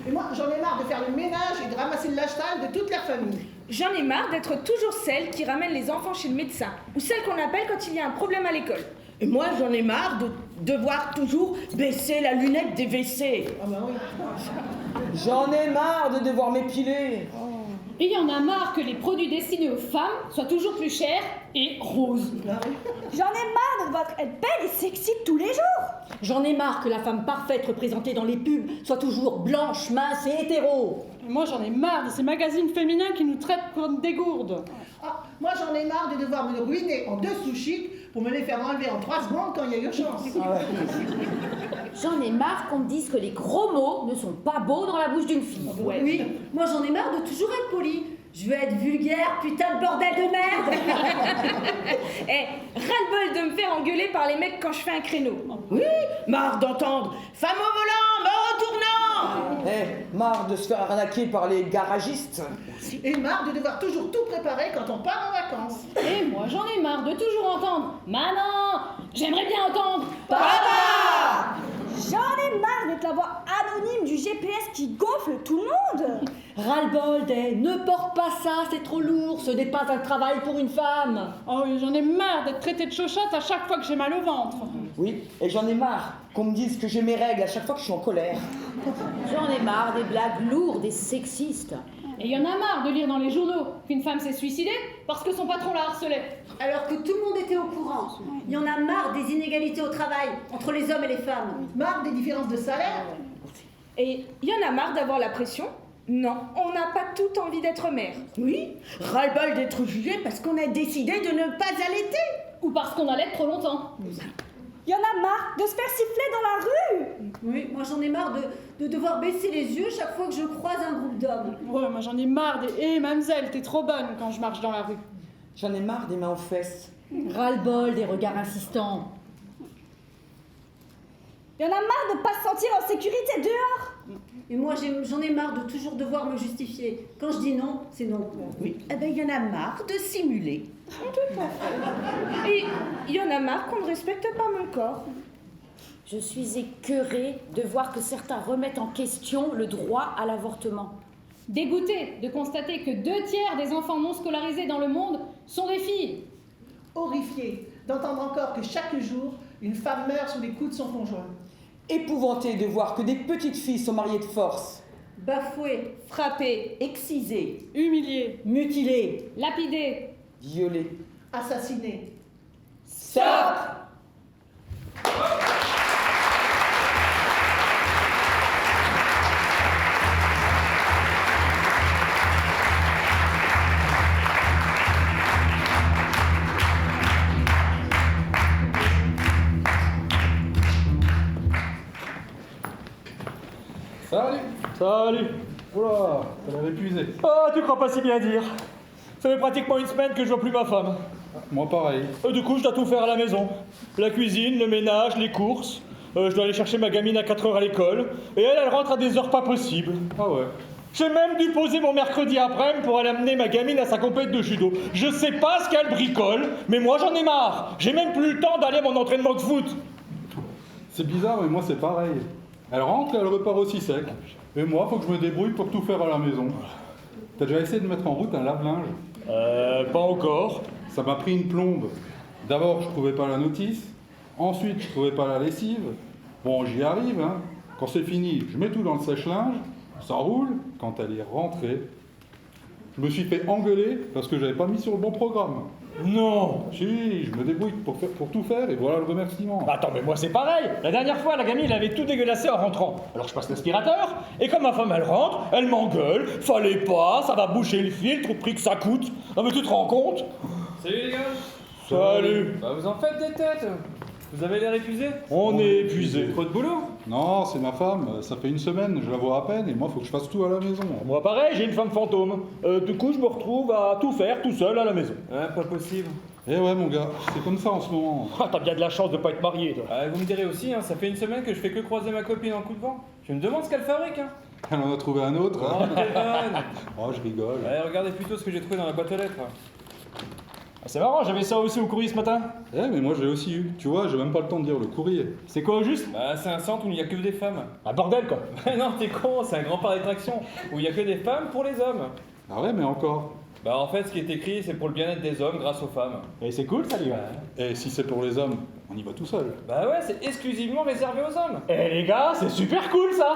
Et moi, j'en ai marre de faire le ménage et de ramasser le lâche-sale de toute la famille. J'en ai marre d'être toujours celle qui ramène les enfants chez le médecin, ou celle qu'on appelle quand il y a un problème à l'école. Et moi, j'en ai marre de devoir toujours baisser la lunette des WC. Ah bah oui. J'en ai marre de devoir m'épiler. Et il y en a marre que les produits destinés aux femmes soient toujours plus chers et roses. J'en ai marre de devoir être belle et sexy tous les jours. J'en ai marre que la femme parfaite représentée dans les pubs soit toujours blanche, mince et hétéro. Moi, j'en ai marre de ces magazines féminins qui nous traitent comme des gourdes. Ah, moi, j'en ai marre de devoir me ruiner en dessous chic pour me les faire enlever en 3 secondes quand il y a urgence. J'en ai marre qu'on me dise que les gros mots ne sont pas beaux dans la bouche d'une fille. Ouais. Oui, moi j'en ai marre de toujours être polie. Je veux être vulgaire, putain de bordel de merde. Ras-le-bol de me faire engueuler par les mecs quand je fais un créneau. Oui, marre d'entendre « Femme au volant, mort au tournant !» Marre de se faire arnaquer par les garagistes. Et marre de devoir toujours tout préparer quand on part en vacances. Et moi, j'en ai marre de toujours entendre « Maman, j'aimerais bien entendre Papa !» J'en ai marre d'être la voix anonyme du GPS qui gonfle tout le monde. Ras-le-bol des « Ne porte pas ça, c'est trop lourd, ce n'est pas un travail pour une femme !» Oh oui, j'en ai marre d'être traitée de chochotte à chaque fois que j'ai mal au ventre. Oui, et j'en ai marre qu'on me dise que j'ai mes règles à chaque fois que je suis en colère. J'en ai marre des blagues lourdes et sexistes. Et il y en a marre de lire dans les journaux qu'une femme s'est suicidée parce que son patron la harcelait. Alors que tout le monde était au courant. Il y en a marre des inégalités au travail entre les hommes et les femmes. Marre des différences de salaire. Et il y en a marre d'avoir la pression. Non, on n'a pas toute envie d'être mère. Oui, ras-le-bol d'être jugé parce qu'on a décidé de ne pas allaiter. Ou parce qu'on allait trop longtemps. Il y en a marre de se faire siffler dans la rue. Oui, moi j'en ai marre de devoir baisser les yeux chaque fois que je croise un groupe d'hommes. Ouais, moi j'en ai marre des « Hé, mademoiselle, t'es trop bonne » quand je marche dans la rue. J'en ai marre des mains aux fesses. Ras-le-bol des regards insistants. Il y en a marre de ne pas se sentir en sécurité dehors. Et moi j'en ai marre de toujours devoir me justifier. Quand je dis non, c'est non. Oui, eh ben il y en a marre de simuler. Et il y en a marre qu'on ne respecte pas mon corps. Je suis écœurée de voir que certains remettent en question le droit à l'avortement. Dégoûtée de constater que 2/3 des enfants non scolarisés dans le monde sont des filles. Horrifiée d'entendre encore que chaque jour, une femme meurt sous les coups de son conjoint. Épouvantée de voir que des petites filles sont mariées de force. Bafouée, Frappée, Excisée, Humiliée, Mutilée, Lapidée, Violée, Assassinée. Stop! Salut. Salut. Oula, ça l'avait épuisé. Ah, tu crois pas si bien dire. Ça fait pratiquement une semaine que je vois plus ma femme. Moi pareil. Du coup, je dois tout faire à la maison. La cuisine, le ménage, les courses. Je dois aller chercher ma gamine à 4h à l'école. Et elle rentre à des heures pas possibles. Ah ouais. J'ai même dû poser mon mercredi après-midi pour aller amener ma gamine à sa compète de judo. Je sais pas ce qu'elle bricole, mais moi j'en ai marre. J'ai même plus le temps d'aller à mon entraînement de foot. C'est bizarre, mais moi c'est pareil. Elle rentre et elle repart aussi sec. Et moi, faut que je me débrouille pour tout faire à la maison. T'as déjà essayé de mettre en route un lave-linge? Pas encore. Ça m'a pris une plombe. D'abord, je trouvais pas la notice. Ensuite, je trouvais pas la lessive. Bon, j'y arrive, hein. Quand c'est fini, je mets tout dans le sèche-linge. Ça roule. Quand elle est rentrée, je me suis fait engueuler parce que j'avais pas mis sur le bon programme. Non. Si, je me débrouille pour tout faire et voilà le remerciement. Attends, mais moi c'est pareil. La dernière fois, la gamine elle avait tout dégueulassé en rentrant. Alors je passe l'aspirateur, et comme ma femme elle rentre, elle m'engueule. Fallait pas, ça va boucher le filtre au prix que ça coûte. Non mais tu te rends compte? Salut les gars. Salut. Bah vous en faites des têtes. Vous avez l'air épuisé? On est épuisé. Trop de boulot? Non, c'est ma femme. Ça fait une semaine, je la vois à peine et moi, faut que je fasse tout à la maison. Moi pareil, j'ai une femme fantôme. Du coup, je me retrouve à tout faire tout seul à la maison. Ouais, pas possible. Eh ouais, mon gars, c'est comme ça en ce moment. Ah, t'as bien de la chance de pas être marié, toi. Vous me direz aussi, hein, ça fait une semaine que je fais que croiser ma copine en coup de vent. Je me demande ce qu'elle fabrique, hein. Elle en a trouvé un autre. Oh, t'es bonne. Oh, je rigole. Ouais, regardez plutôt ce que j'ai trouvé dans la boîte aux lettres. Ah, c'est marrant, j'avais ça aussi au courrier ce matin. Eh, mais moi, je l'ai aussi eu. Tu vois, j'ai même pas le temps de dire le courrier. C'est quoi au juste? Bah, c'est un centre où il n'y a que des femmes. Un bordel, quoi. Non, t'es con, c'est un grand parc d'attraction où il n'y a que des femmes pour les hommes. Ah ouais, mais encore. Bah, en fait, ce qui est écrit, c'est pour le bien-être des hommes grâce aux femmes. Et c'est cool, ça, lui. Et si c'est pour les hommes, on y va tout seul. Bah ouais, c'est exclusivement réservé aux hommes. Eh les gars, c'est super cool, ça.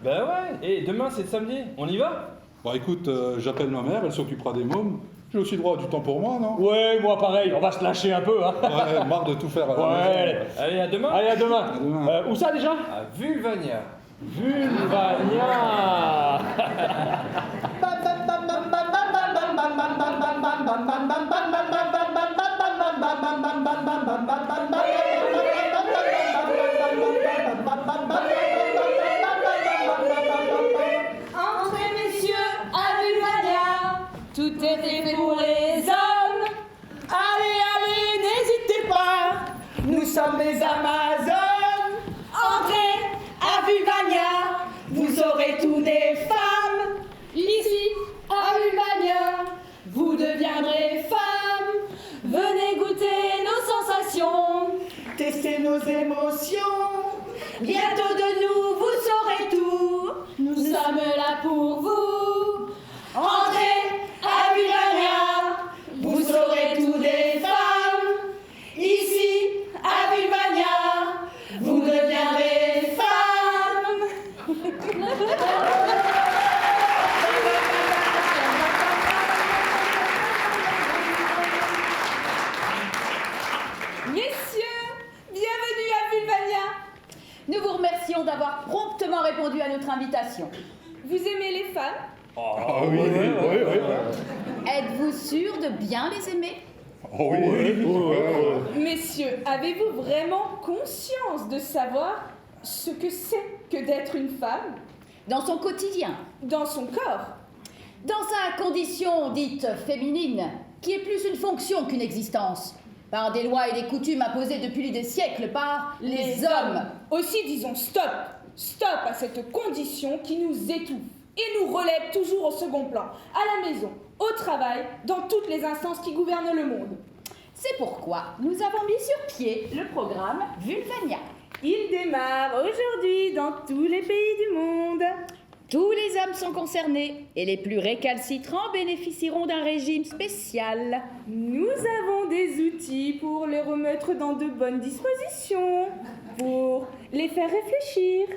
Bah ouais, et demain c'est samedi, on y va? Bah écoute, j'appelle ma mère, elle s'occupera des mômes. J'ai aussi droit à du temps pour moi, non? Ouais, moi pareil, on va se lâcher un peu, hein. Ouais, marre de tout faire à la maison. Allez. Allez, à demain. Allez, à demain. À demain. Où ça déjà? À Vulvania. Vulvania. Entrez, messieurs, à Vulvania. Tout est fait pour les hommes. Allez, allez, n'hésitez pas. Nous sommes les Amazones. Entrez à Vulvania. Vous aurez tous des femmes. Ici, à Vulvania, Vous deviendrez femmes. Venez goûter nos sensations. Tester nos émotions. Bientôt de nous, vous saurez tout. Nous sommes là pour vous. Entrez à Vulvania. Vous saurez tout des femmes. Ici, à Vulvania, vous deviendrez femmes. messieurs, bienvenue à Vulvania. Nous vous remercions d'avoir promptement répondu à notre invitation. Vous aimez les femmes? Ah oui, oui. Êtes-vous sûr de bien les aimer? Oh oui. Messieurs, avez-vous vraiment conscience de savoir ce que c'est que d'être une femme? Dans son quotidien, Dans son corps? dans sa condition dite féminine, qui est plus une fonction qu'une existence, par des lois et des coutumes imposées depuis des siècles par les hommes. Aussi disons stop. Stop à cette condition qui nous étouffe et nous relègue toujours au second plan, à la maison, au travail, dans toutes les instances qui gouvernent le monde. C'est pourquoi nous avons mis sur pied le programme Vulvania. Il démarre aujourd'hui dans tous les pays du monde. Tous les hommes sont concernés et les plus récalcitrants bénéficieront d'un régime spécial. Nous avons des outils pour les remettre dans de bonnes dispositions, pour les faire réfléchir.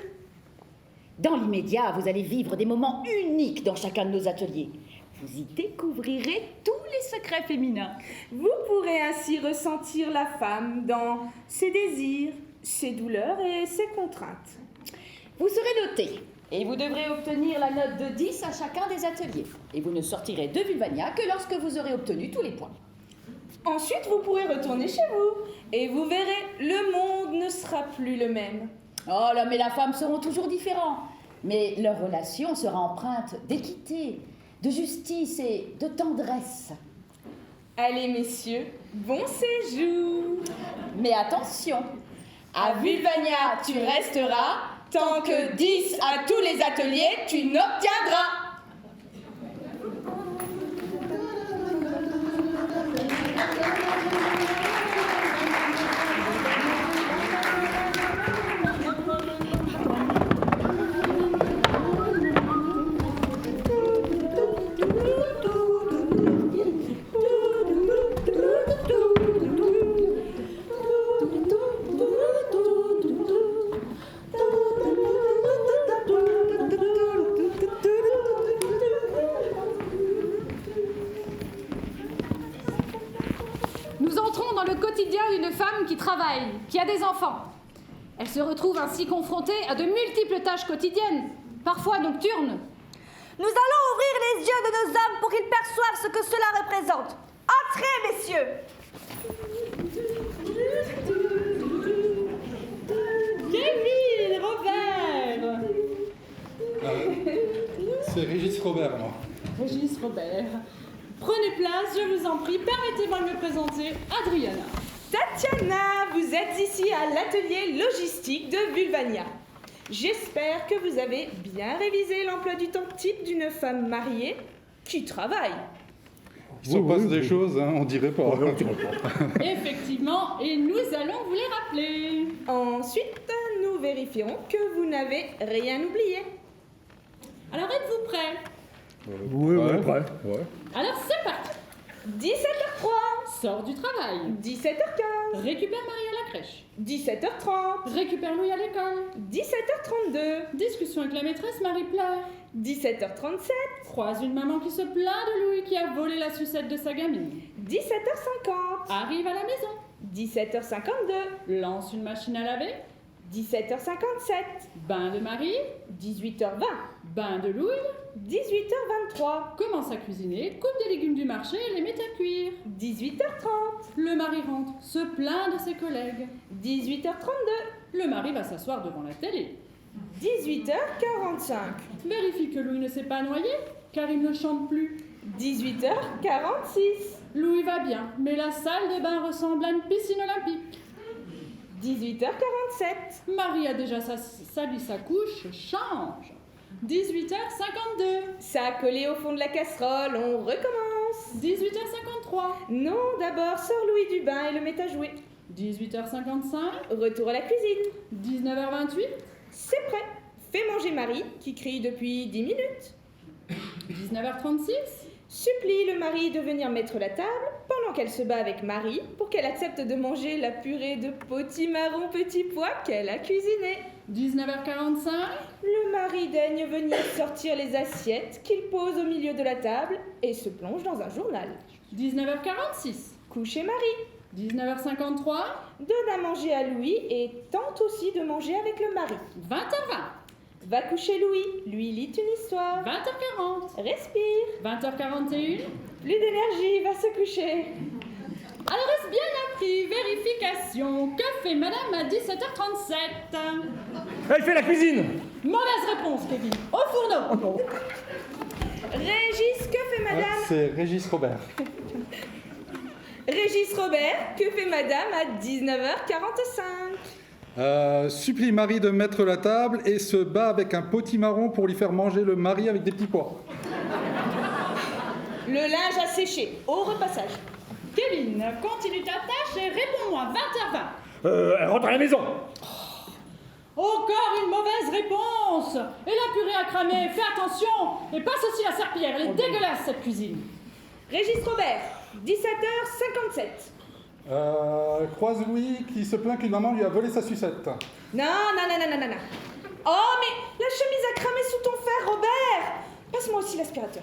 Dans l'immédiat, vous allez vivre des moments uniques dans chacun de nos ateliers. Vous y découvrirez tous les secrets féminins. Vous pourrez ainsi ressentir la femme dans ses désirs, ses douleurs et ses contraintes. Vous serez noté et vous devrez obtenir la note de 10 à chacun des ateliers. Et vous ne sortirez de Vulvania que lorsque vous aurez obtenu tous les points. Ensuite, vous pourrez retourner chez vous et vous verrez, le monde ne sera plus le même. Oh, l'homme et la femme seront toujours différents, mais leur relation sera empreinte d'équité, de justice et de tendresse. Allez, messieurs, bon séjour. Mais attention, à Vulvania, tu resteras tant que 10 à tous les ateliers, tu n'obtiendras. Qui a des enfants. Elle se retrouve ainsi confrontée à de multiples tâches quotidiennes, parfois nocturnes. Nous allons ouvrir les yeux de nos hommes pour qu'ils perçoivent ce que cela représente. Entrez, messieurs. Kevin, Robert. C'est Régis Robert, moi. Régis Robert. Prenez place, je vous en prie. Permettez-moi de me présenter, Adriana. Tatiana, vous êtes ici à l'atelier logistique de Vulvania. J'espère que vous avez bien révisé l'emploi du temps type d'une femme mariée qui travaille. Il se passe des choses, hein, on dirait pas. Effectivement, et nous allons vous les rappeler. Ensuite, nous vérifierons que vous n'avez rien oublié. Alors, êtes-vous prêts? Oui, prêt. Ouais. Alors, c'est parti. 17h03. Sors du travail. 17h15. Récupère Marie à la crèche. 17h30. Récupère Louis à l'école. 17h32. Discussion avec la maîtresse, Marie pleure. 17h37. Croise une maman qui se plaint de Louis qui a volé la sucette de sa gamine. 17h50. Arrive à la maison. 17h52. Lance une machine à laver. 17h57. Bain de Marie. 18h20. Bain de Louis. 18h23. Commence à cuisiner, coupe des légumes du marché et les met à cuire. 18h30. Le mari rentre, se plaint de ses collègues. 18h32. Le mari va s'asseoir devant la télé. 18h45. Vérifie que Louis ne s'est pas noyé, car il ne chante plus. 18h46. Louis va bien, mais la salle de bain ressemble à une piscine olympique. 18h47. Marie a déjà sali sa couche, change. 18h52. Ça a collé au fond de la casserole, on recommence. 18h53. Non, d'abord sors Louis du bain et le met à jouer. 18h55. Retour à la cuisine. 19h28. C'est prêt. Fais manger Marie, qui crie depuis 10 minutes. 19h36. Supplie le mari de venir mettre la table pendant qu'elle se bat avec Marie pour qu'elle accepte de manger la purée de potimarron petit pois qu'elle a cuisinée. 19h45. Le mari daigne venir sortir les assiettes qu'il pose au milieu de la table et se plonge dans un journal. 19h46. Coucher Marie. 19h53. Donne à manger à Louis et tente aussi de manger avec le mari. 20h20. Va coucher Louis, lui lit une histoire. 20h40. Respire. 20h41. Plus d'énergie, va se coucher. Alors est-ce bien appris? Vérification. Que fait madame à 17h37? Elle fait la cuisine. Mauvaise réponse, Kevin. Au fourneau. Oh non. Régis, que fait madame? C'est Régis Robert. Régis Robert, que fait madame à 19h45? Supplie Marie de mettre la table et se bat avec un potimarron pour lui faire manger le mari avec des petits pois. Le linge a séché, au repassage. Kevin, continue ta tâche et réponds-moi. 20h20. Elle rentre à la maison. Encore une mauvaise réponse. Et la purée a cramé. Fais attention. Et passe aussi la serpillière. Elle est dégueulasse, cette cuisine. Régis Robert, 17h57. Croise Louis qui se plaint qu'une maman lui a volé sa sucette. Non. Oh, mais la chemise a cramé sous ton fer, Robert. Passe-moi aussi l'aspirateur.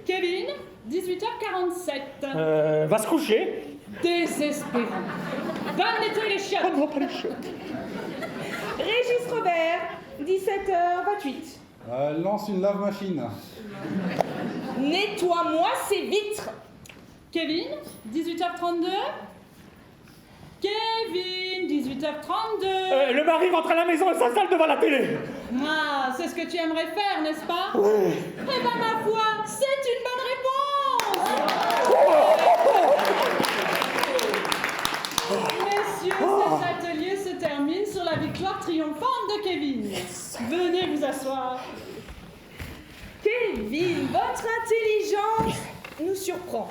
Kevin, 18h47. Va se coucher. Désespérant. Va nettoyer les chiottes. Oh non, pas les chiottes. Régis Robert, 17h28. Lance une lave-machine. Nettoie-moi ces vitres. Kevin, 18h32. Kevin, 18h32. Le mari rentre à la maison et s'installe devant la télé. Ah, c'est ce que tu aimerais faire, n'est-ce pas? Ouais. Eh ben ma foi, c'est une bonne réponse. Messieurs, cet atelier se termine sur la victoire triomphante de Kevin. Venez vous asseoir. Kevin, votre intelligence nous surprend.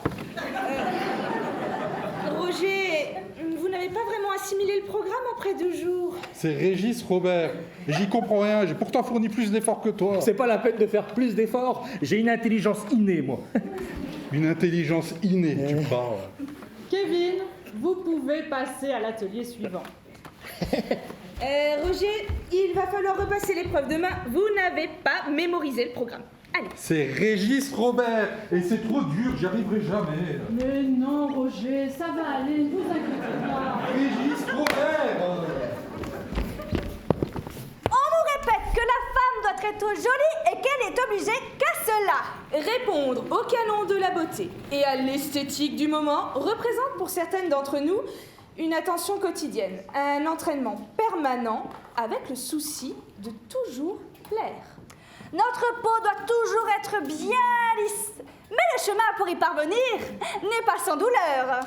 Roger, vous n'avez pas vraiment assimilé le programme après 2 jours. C'est Régis Robert. J'y comprends rien, j'ai pourtant fourni plus d'efforts que toi. C'est pas la peine de faire plus d'efforts. J'ai une intelligence innée, moi. Une intelligence innée, tu parles. Kevin, vous pouvez passer à l'atelier suivant. Roger, il va falloir repasser l'épreuve demain. Vous n'avez pas mémorisé le programme. Allez. C'est Régis Robert. Et c'est trop dur, j'y arriverai jamais. Mais non, Roger, ça va aller, ne vous inquiétez pas. Régis Robert. On nous répète que la femme doit être jolie et qu'elle est obligée qu'à cela. Répondre au canon de la beauté et à l'esthétique du moment représente pour certaines d'entre nous une attention quotidienne, un entraînement permanent avec le souci de toujours plaire. Notre peau doit toujours être bien lisse, mais le chemin pour y parvenir n'est pas sans douleur.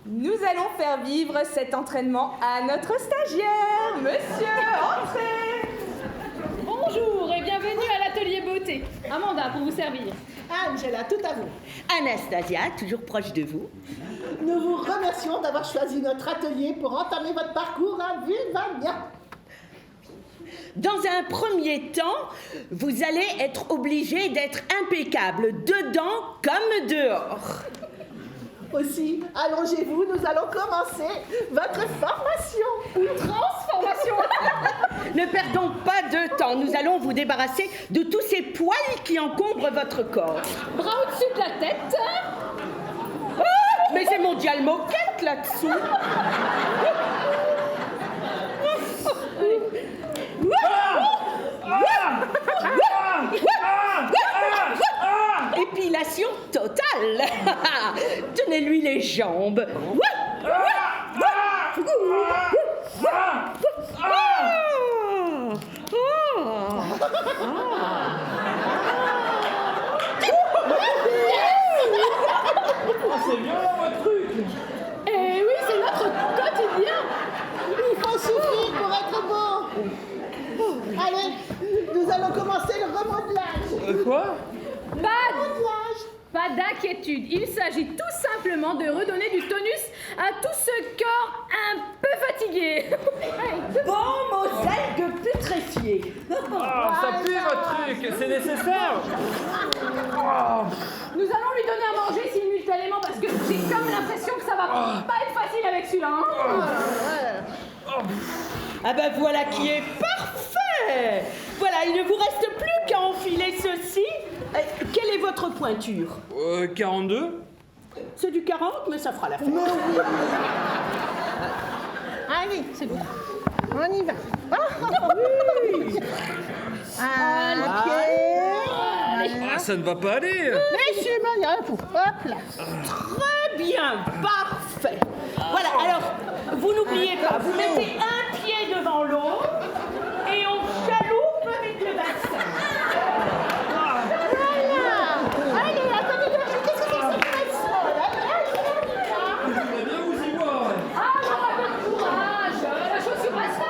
Nous allons faire vivre cet entraînement à notre stagiaire. Monsieur, entrez. Bonjour et bienvenue à l'atelier beauté. Amanda, pour vous servir. Angela, tout à vous. Anastasia, toujours proche de vous. Nous vous remercions d'avoir choisi notre atelier pour entamer votre parcours à Villevania. Dans un premier temps, vous allez être obligé d'être impeccable, dedans comme dehors. Aussi, allongez-vous, nous allons commencer votre formation. Ou transformation. Ne perdons pas de temps, nous allons vous débarrasser de tous ces poils qui encombrent votre corps. Bras au-dessus de la tête. Ah, mais c'est mondial moquette là-dessous. Épilation totale. Tenez-lui les jambes. C'est bien votre truc. Eh oui, c'est notre quotidien. Il faut souffrir pour être beau. Allez, nous allons commencer le remodelage. Quoi? Pas d'inquiétude, il s'agit tout simplement de redonner du tonus à tout ce corps un peu fatigué. Bon moselle de putréfié. Ça pue votre truc, c'est nécessaire. Nous allons lui donner à manger simultanément parce que j'ai comme l'impression que ça va pas être facile avec celui-là. Hein. Ah ben voilà qui est parfait. Voilà, il ne vous reste plus qu'à enfiler ceci. Quelle est votre pointure? 42. C'est du 40, mais ça fera l'affaire. Allez, c'est bon. On y va. Oui. Ça ne va pas aller. Monsieur Mariapou, hop là. Très bien, parfait. Voilà, alors, vous n'oubliez pas, vous mettez un pied devant l'autre et on chaloupe avec le bassin. Allez, attendez, qu'est-ce que c'est que ça? Ah, j'aurai bien le courage. La chaussure va se faire.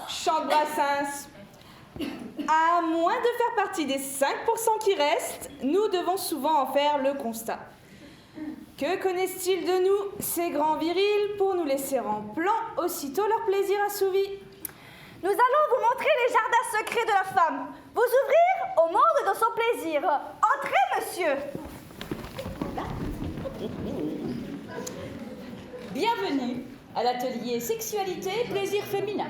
Chant de Brassens. À moins de faire partie des 5% qui restent, nous devons souvent en faire le constat. Que connaissent-ils de nous, ces grands virils, pour nous laisser en plan aussitôt leur plaisir assouvi? Nous allons vous montrer les jardins secrets de la femme. Vous ouvrir au monde de son plaisir. Entrez, monsieur. Bienvenue à l'atelier Sexualité et Plaisir Féminin.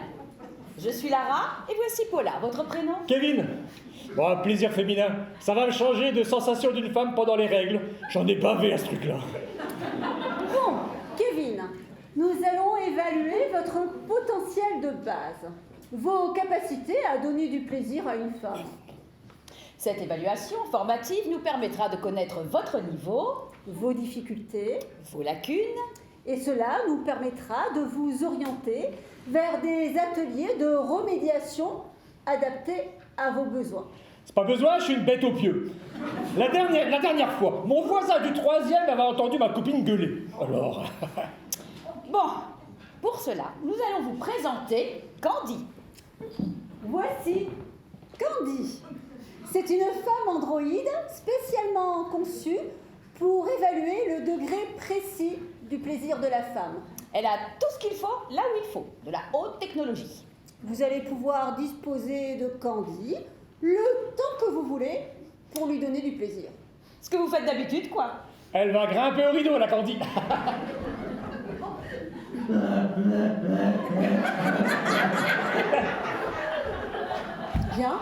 Je suis Lara et voici Paula. Votre prénom? Kevin. Bon, plaisir féminin. Ça va me changer de sensation d'une femme pendant les règles. J'en ai bavé à ce truc-là. Bon, Kevin, nous allons évaluer votre potentiel de base, vos capacités à donner du plaisir à une femme. Cette évaluation formative nous permettra de connaître votre niveau, vos difficultés, vos lacunes, et cela nous permettra de vous orienter vers des ateliers de remédiation adaptés à vos besoins. C'est pas besoin, je suis une bête au pieu. La dernière fois, mon voisin du 3e avait entendu ma copine gueuler. Alors... Bon, pour cela, nous allons vous présenter Candy. Voici Candy. C'est une femme androïde spécialement conçue pour évaluer le degré précis du plaisir de la femme. Elle a tout ce qu'il faut là où il faut, de la haute technologie. Vous allez pouvoir disposer de Candy le temps que vous voulez pour lui donner du plaisir. Ce que vous faites d'habitude, quoi. Elle va grimper au rideau, la Candy. Bien.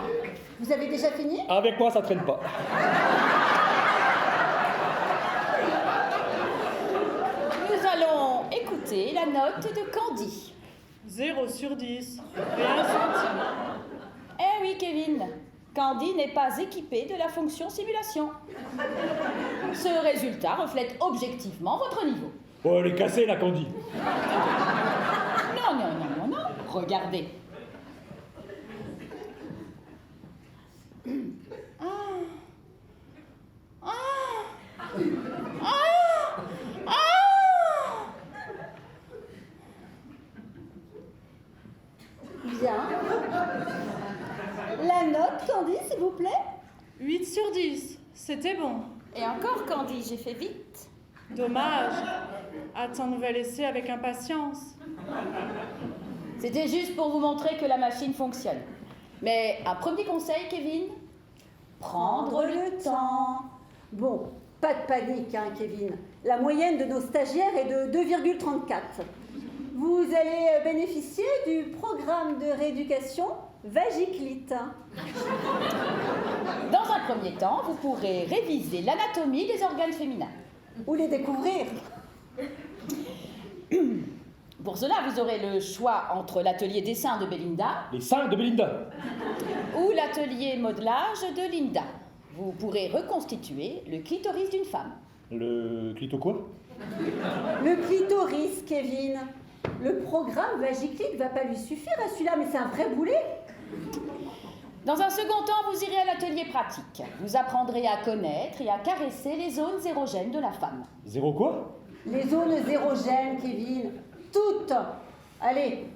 Vous avez déjà fini? Avec moi, ça traîne pas. Nous allons écouter la note de Candy. 0 sur 10. Et 1 centime. Eh oui, Kevin. Candy n'est pas équipée de la fonction simulation. Ce résultat reflète objectivement votre niveau. Oh, elle est cassée, la Candy. Non, non, non, non, non. Regardez. Bien. La note, Candy, s'il vous plaît? 8 sur 10. C'était bon. Et encore, Candy, j'ai fait vite. Dommage. Attends, nouvel essai avec impatience. C'était juste pour vous montrer que la machine fonctionne. Mais un premier conseil, Kevin, prendre le temps. Bon, pas de panique, hein, Kevin. La moyenne de nos stagiaires est de 2,34. Vous allez bénéficier du programme de rééducation Vagiclite. Dans un premier temps, vous pourrez réviser l'anatomie des organes féminins. Ou les découvrir. Pour cela, vous aurez le choix entre l'atelier dessin de Belinda... Les seins de Belinda. ...ou l'atelier modelage de Linda. Vous pourrez reconstituer le clitoris d'une femme. Le clito quoi? Le clitoris, Kevin. Le programme Vagiclite va pas lui suffire à celui-là, mais c'est un vrai boulet. Dans un second temps, vous irez à l'atelier pratique. Vous apprendrez à connaître et à caresser les zones érogènes de la femme. Zéro quoi? Les zones érogènes, Kevin. Toutes. Allez,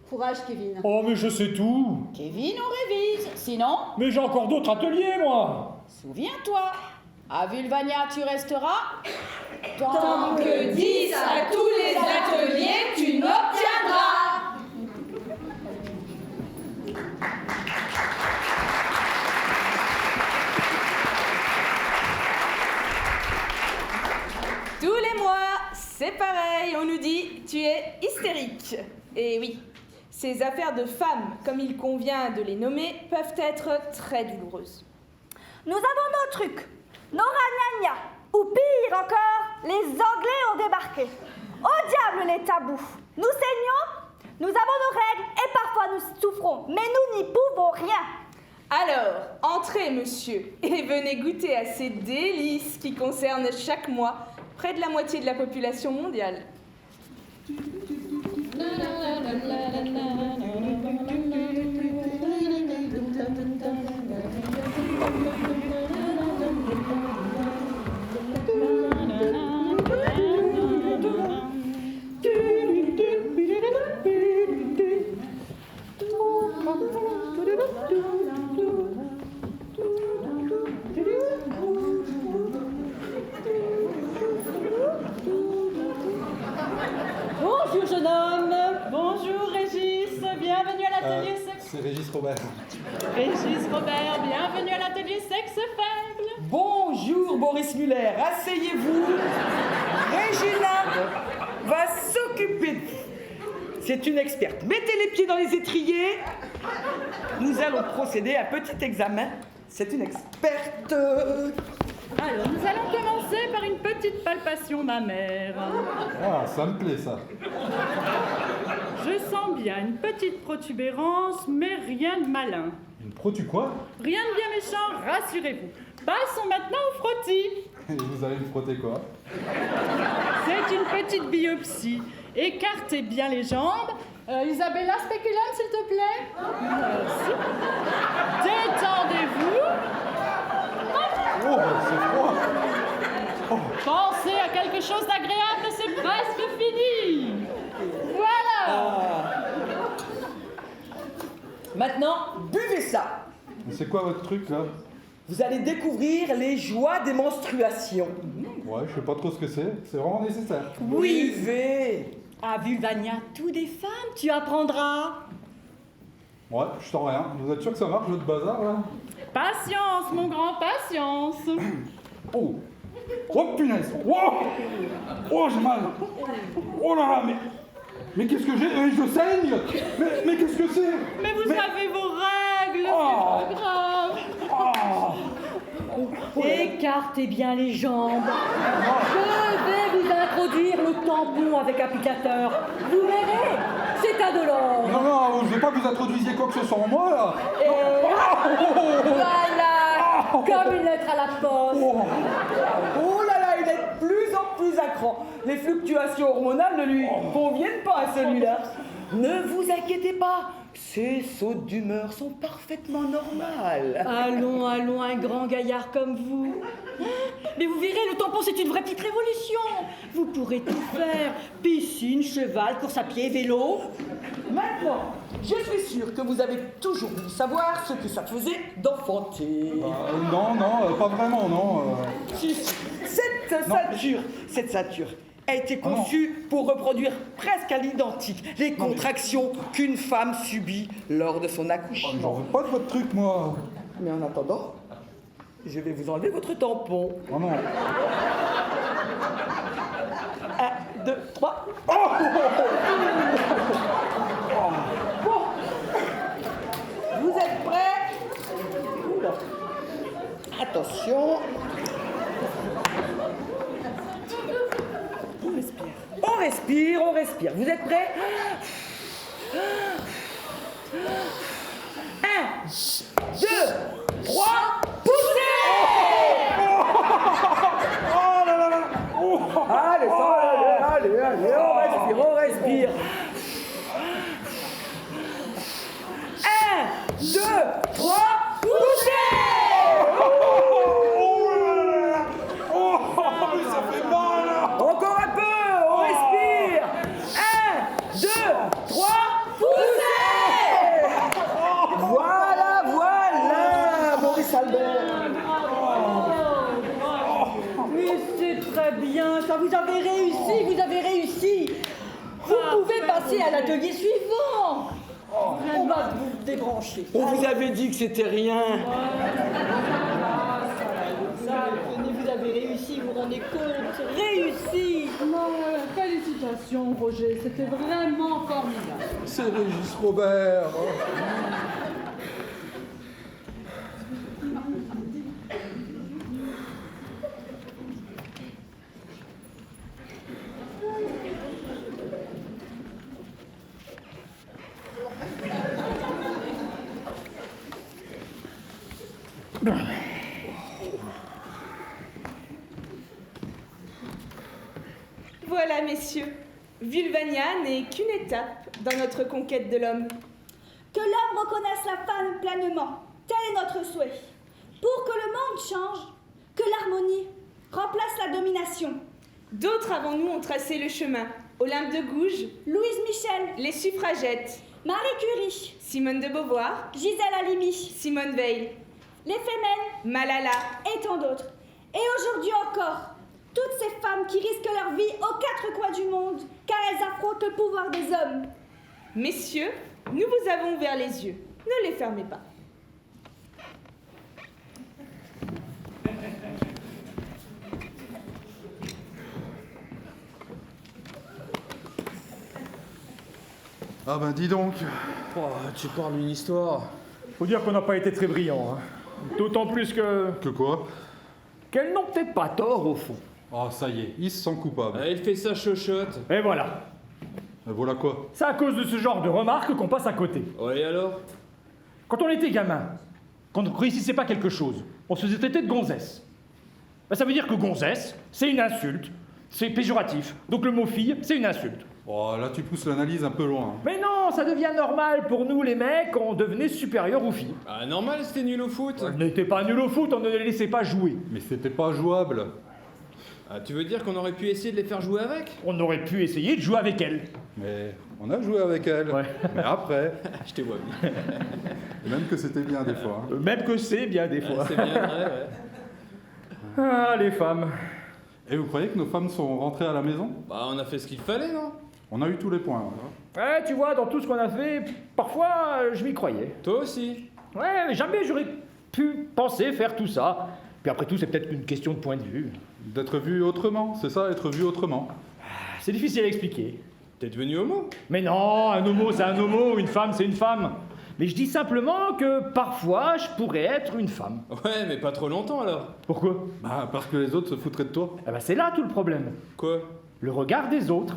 courage, Kevin. Oh, mais je sais tout. Kevin, on révise. Sinon... Mais j'ai encore d'autres ateliers, moi. Souviens-toi, à Vulvania, tu resteras... Tant que 10 à tous les ateliers, tu m'obtiendras. Tous les mois, c'est pareil, on nous dit « tu es hystérique ». Et oui, ces affaires de femmes, comme il convient de les nommer, peuvent être très douloureuses. Nous avons nos trucs, nos ragnagnas, ou pire encore, les Anglais ont débarqué. Au diable les tabous. Nous saignons, nous avons nos règles et parfois nous souffrons, mais nous n'y pouvons rien. Alors, entrez, monsieur, et venez goûter à ces délices qui concernent chaque mois près de la moitié de la population mondiale. Bonjour, jeune homme. Bonjour, Régis. c'est Régis Robert. Régis Robert, bienvenue à l'atelier Sexe Faible. Bonjour Boris Muller, asseyez-vous. Regina va s'occuper de vous. C'est une experte. Mettez les pieds dans les étriers. Nous allons procéder à un petit examen. C'est une experte. Alors, nous allons commencer par une petite palpation mammaire. Ah, ça me plaît, ça. Je sens bien une petite protubérance, mais rien de malin. Une protu quoi? Rien de bien méchant, rassurez-vous. Passons maintenant au frottis. Et vous allez me frotter quoi? C'est une petite biopsie. Écartez bien les jambes. Isabella, spéculum, s'il te plaît. Merci. Détendez-vous. Oh, c'est froid. Oh. Pensez à quelque chose d'agréable, c'est presque fini. Voilà. Maintenant, buvez ça. C'est quoi votre truc, là? Vous allez découvrir les joies des menstruations. Ouais, je sais pas trop ce que c'est. C'est vraiment nécessaire. Oui. Buvez. À Vulvania, tout des femmes, tu apprendras. Ouais, je sens rien. Vous êtes sûr que ça marche, votre bazar, là? Patience, mon grand, patience. Oh! Oh, punaise! Oh! Oh, j'ai mal! Oh là là, mais qu'est-ce que j'ai? Je saigne! Mais qu'est-ce que c'est? Mais vous avez vos règles, Oh. c'est pas grave. Oh. Écartez bien les jambes. Je vais vous introduire le tampon avec applicateur. Vous verrez, c'est indolore. Non, je veux pas que vous introduisiez quoi que ce soit en moi, là! Et voilà, comme une lettre à la poste. Oh là là, il est de plus en plus à cran. Les fluctuations hormonales ne lui conviennent pas à celui-là. Ne vous inquiétez pas, ces sautes d'humeur sont parfaitement normales. Allons, un grand gaillard comme vous. Mais vous verrez, le tampon, c'est une vraie petite révolution. Vous pourrez tout faire. Piscine, cheval, course à pied, vélo. Maintenant, je suis sûre que vous avez toujours voulu savoir ce que ça faisait d'enfanter. Non, pas vraiment, non. Cette ceinture a été conçue pour reproduire presque à l'identique les contractions qu'une femme subit lors de son accouchement. J'en veux pas de votre truc, moi. Mais en attendant, je vais vous enlever votre tampon. Oh non. 1, 2, 3. Oh. Bon. Vous êtes prêts? Oula. Attention. On respire. Vous êtes prêts? 1, 2, 3, poussez! Oh là là là! Allez, on respire. 1, 2, 3, poussez! Oh, mais ça fait mal! Encore un peu, on respire. 1, 2, 3, poussez! Voilà, Maurice Albert. Mais c'est très bien, ça, vous avez réussi. Vous pouvez passer à l'atelier suivant. On va vous débrancher. On vous avait dit que c'était rien. Vous avez réussi, vous vous rendez compte. Réussi. Félicitations, Roger, c'était vraiment formidable. C'est Régis Robert. Voilà, messieurs, Vulvania n'est qu'une étape dans notre conquête de l'homme. Que l'homme reconnaisse la femme pleinement, tel est notre souhait. Pour que le monde change, que l'harmonie remplace la domination. D'autres avant nous ont tracé le chemin. Olympe de Gouges, Louise Michel, les suffragettes, Marie Curie, Simone de Beauvoir, Gisèle Halimi, Simone Veil, les Femen, Malala et tant d'autres. Et aujourd'hui encore, toutes ces femmes qui risquent leur vie aux quatre coins du monde, car elles affrontent le pouvoir des hommes. Messieurs, nous vous avons ouvert les yeux. Ne les fermez pas. Ah ben dis donc. Oh, tu parles d'une histoire. Faut dire qu'on n'a pas été très brillants. Hein. D'autant plus que... Que quoi? Qu'elles n'ont peut-être pas tort, au fond. Ah ça y est, ils se sentent coupables. Il fait sa chochotte. Et voilà. Et voilà quoi? C'est à cause de ce genre de remarques qu'on passe à côté. Ouais, et alors? Quand on était gamin, quand on ne réussissait pas quelque chose, on se faisait traiter de gonzesse. Ben, ça veut dire que gonzesse, c'est une insulte, c'est péjoratif. Donc le mot fille, c'est une insulte. Oh, là tu pousses l'analyse un peu loin. Mais non, ça devient normal pour nous les mecs quand on devenait supérieur aux filles. Ah normal, c'était nul au foot. On n'était pas nul au foot, on ne les laissait pas jouer. Mais c'était pas jouable. Ah, tu veux dire qu'on aurait pu essayer de les faire jouer avec? On aurait pu essayer de jouer avec elles. Mais on a joué avec elle. Ouais. Mais après. Je t'ai vois bien. Même que c'était bien des fois. Hein. Même que c'est bien des fois. C'est bien vrai, ouais. Ah, les femmes. Et vous croyez que nos femmes sont rentrées à la maison? Bah on a fait ce qu'il fallait, non? On a eu tous les points. Hein. Ouais, tu vois, dans tout ce qu'on a fait, parfois, je m'y croyais. Toi aussi? Ouais, mais jamais j'aurais pu penser faire tout ça. Puis après tout, c'est peut-être une question de point de vue. D'être vu autrement, c'est ça, être vu autrement. C'est difficile à expliquer. T'es devenu homo? Mais non, un homo, c'est un homo, une femme, c'est une femme. Mais je dis simplement que parfois, je pourrais être une femme. Ouais, mais pas trop longtemps alors. Pourquoi? Bah, parce que les autres se foutraient de toi. Eh ben, c'est là tout le problème. Quoi? Le regard des autres.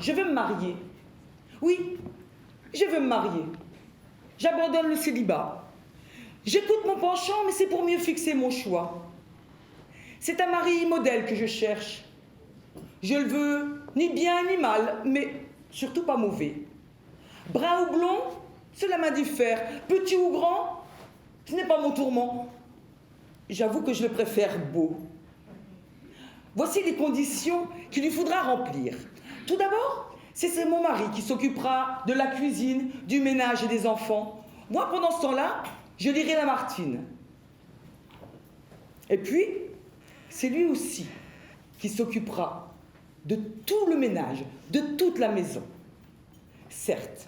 Je veux me marier. Oui, je veux me marier. J'abandonne le célibat. J'écoute mon penchant, mais c'est pour mieux fixer mon choix. C'est un mari modèle que je cherche. Je le veux ni bien ni mal, mais surtout pas mauvais. Brun ou blond, cela m'indiffère. Petit ou grand, ce n'est pas mon tourment. J'avoue que je le préfère beau. Voici les conditions qu'il lui faudra remplir. Tout d'abord, c'est mon mari qui s'occupera de la cuisine, du ménage et des enfants. Moi, pendant ce temps-là, je lirai Lamartine. Et puis, c'est lui aussi qui s'occupera de tout le ménage, de toute la maison. Certes,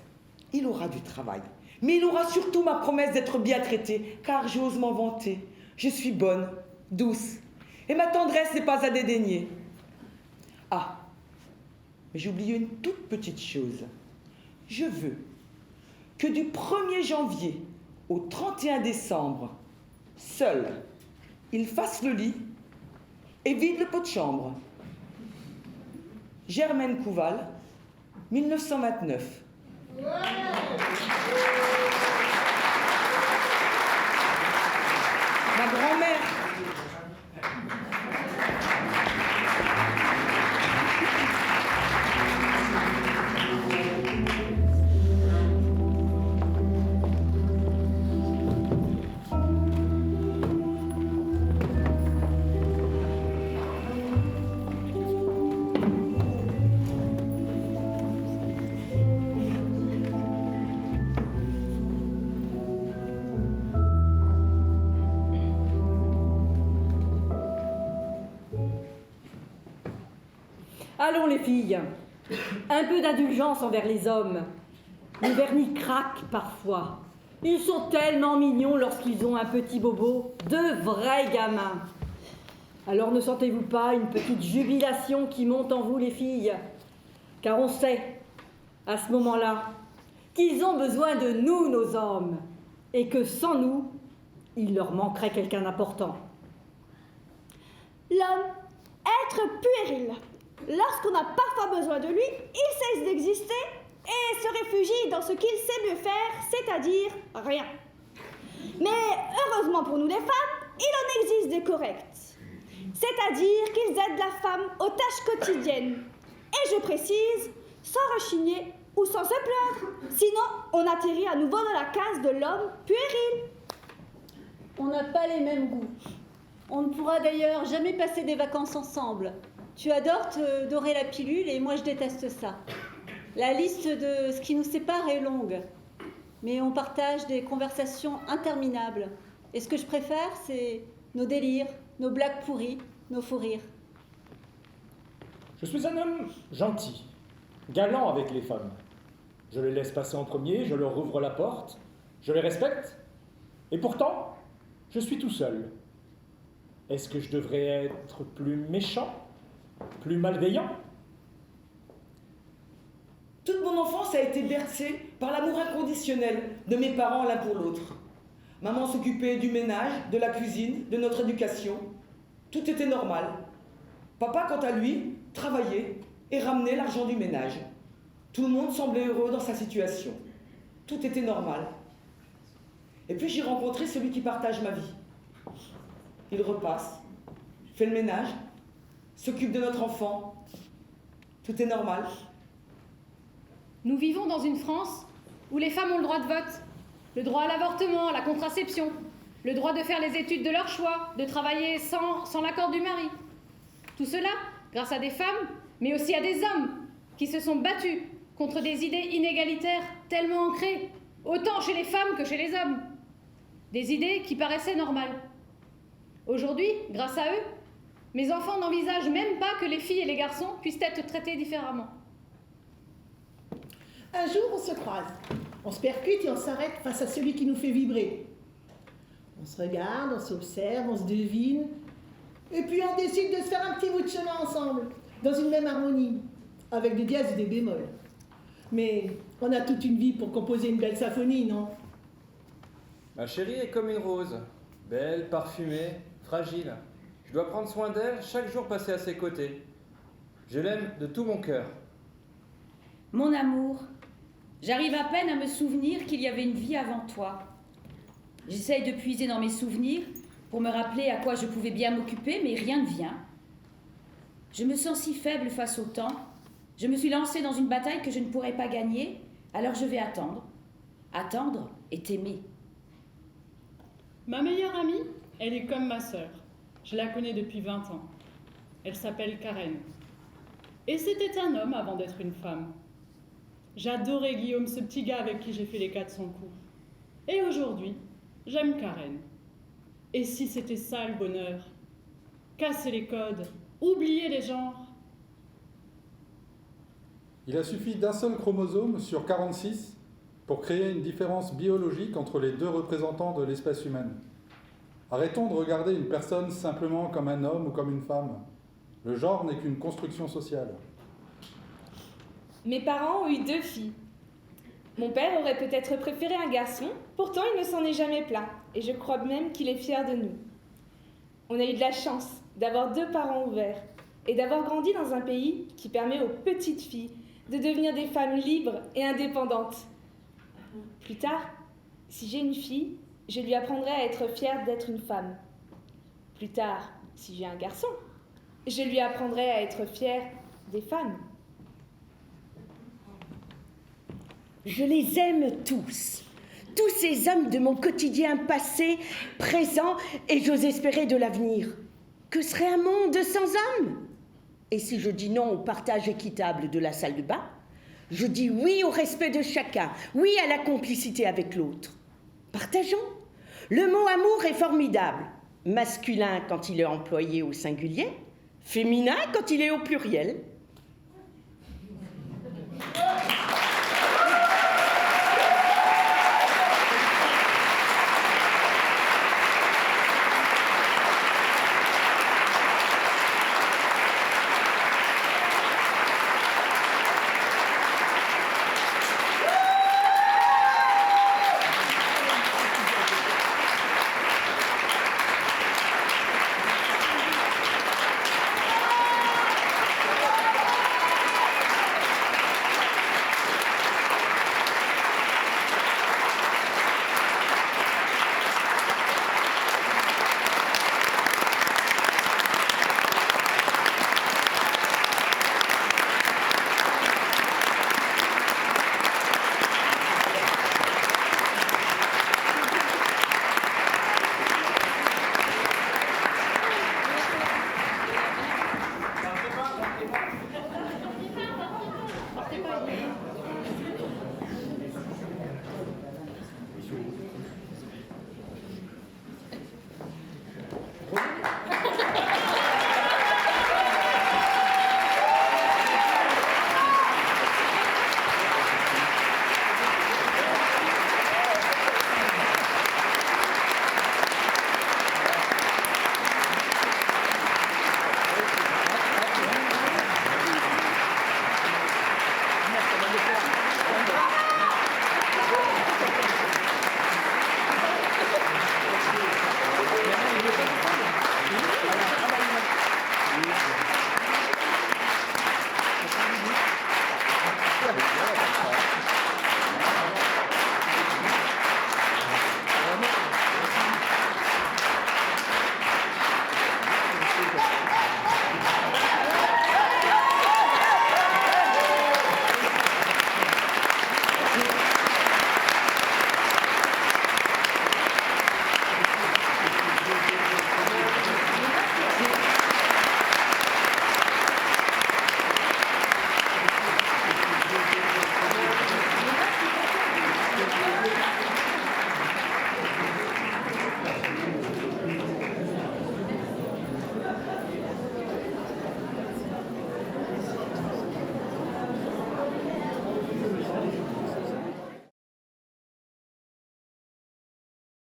il aura du travail, mais il aura surtout ma promesse d'être bien traité, car j'ose m'en vanter. Je suis bonne, douce, et ma tendresse n'est pas à dédaigner. Ah, mais j'ai oublié une toute petite chose. Je veux que du 1er janvier au 31 décembre, seul, il fasse le lit et vide le pot de chambre. Germaine Couval, 1929. Ma grand-mère. Allons les filles, un peu d'indulgence envers les hommes. Le vernis craque parfois. Ils sont tellement mignons lorsqu'ils ont un petit bobo, de vrais gamins. Alors ne sentez-vous pas une petite jubilation qui monte en vous les filles? Car on sait, à ce moment-là, qu'ils ont besoin de nous, nos hommes, et que sans nous, il leur manquerait quelqu'un d'important. L'homme, être puéril, Lorsqu'on a parfois besoin de lui, il cesse d'exister et se réfugie dans ce qu'il sait mieux faire, c'est-à-dire rien. Mais heureusement pour nous les femmes, il en existe des corrects. C'est-à-dire qu'ils aident la femme aux tâches quotidiennes. Et je précise, sans rechigner ou sans se plaindre. Sinon, on atterrit à nouveau dans la case de l'homme puéril. On n'a pas les mêmes goûts. On ne pourra d'ailleurs jamais passer des vacances ensemble. Tu adores te dorer la pilule et moi je déteste ça. La liste de ce qui nous sépare est longue. Mais on partage des conversations interminables. Et ce que je préfère, c'est nos délires, nos blagues pourries, nos fous rires. Je suis un homme gentil, galant avec les femmes. Je les laisse passer en premier, je leur ouvre la porte, je les respecte. Et pourtant, je suis tout seul. Est-ce que je devrais être plus méchant, plus malveillant ? Toute mon enfance a été bercée par l'amour inconditionnel de mes parents l'un pour l'autre. Maman s'occupait du ménage, de la cuisine, de notre éducation. Tout était normal. Papa, quant à lui, travaillait et ramenait l'argent du ménage. Tout le monde semblait heureux dans sa situation. Tout était normal. Et puis j'ai rencontré celui qui partage ma vie. Il repasse, fait le ménage, s'occupe de notre enfant. Tout est normal. Nous vivons dans une France où les femmes ont le droit de vote, le droit à l'avortement, à la contraception, le droit de faire les études de leur choix, de travailler sans l'accord du mari. Tout cela grâce à des femmes, mais aussi à des hommes qui se sont battus contre des idées inégalitaires tellement ancrées, autant chez les femmes que chez les hommes. Des idées qui paraissaient normales. Aujourd'hui, grâce à eux, mes enfants n'envisagent même pas que les filles et les garçons puissent être traités différemment. Un jour, on se croise, on se percute et on s'arrête face à celui qui nous fait vibrer. On se regarde, on s'observe, on se devine, et puis on décide de se faire un petit bout de chemin ensemble, dans une même harmonie, avec des dièses et des bémols. Mais on a toute une vie pour composer une belle symphonie, non ? Ma chérie est comme une rose, belle, parfumée, fragile. Je dois prendre soin d'elle, chaque jour passer à ses côtés. Je l'aime de tout mon cœur. Mon amour, j'arrive à peine à me souvenir qu'il y avait une vie avant toi. J'essaye de puiser dans mes souvenirs pour me rappeler à quoi je pouvais bien m'occuper, mais rien ne vient. Je me sens si faible face au temps. Je me suis lancée dans une bataille que je ne pourrais pas gagner, alors je vais attendre. Attendre et t'aimer. Ma meilleure amie, elle est comme ma sœur. Je la connais depuis 20 ans. Elle s'appelle Karen. Et c'était un homme avant d'être une femme. J'adorais Guillaume, ce petit gars avec qui j'ai fait les 400 coups. Et aujourd'hui, j'aime Karen. Et si c'était ça le bonheur ? Casser les codes, oublier les genres. Il a suffi d'un seul chromosome sur 46 pour créer une différence biologique entre les deux représentants de l'espèce humaine. Arrêtons de regarder une personne simplement comme un homme ou comme une femme. Le genre n'est qu'une construction sociale. Mes parents ont eu 2 filles. Mon père aurait peut-être préféré un garçon, pourtant il ne s'en est jamais plaint, et je crois même qu'il est fier de nous. On a eu de la chance d'avoir 2 parents ouverts, et d'avoir grandi dans un pays qui permet aux petites filles de devenir des femmes libres et indépendantes. Plus tard, si j'ai une fille, je lui apprendrai à être fière d'être une femme. Plus tard, si j'ai un garçon, je lui apprendrai à être fière des femmes. Je les aime tous. Tous ces hommes de mon quotidien passé, présent et j'ose espérer de l'avenir. Que serait un monde sans hommes ? Et si je dis non au partage équitable de la salle de bain, je dis oui au respect de chacun, oui à la complicité avec l'autre. Partageons. Le mot amour est formidable. Masculin quand il est employé au singulier, féminin quand il est au pluriel.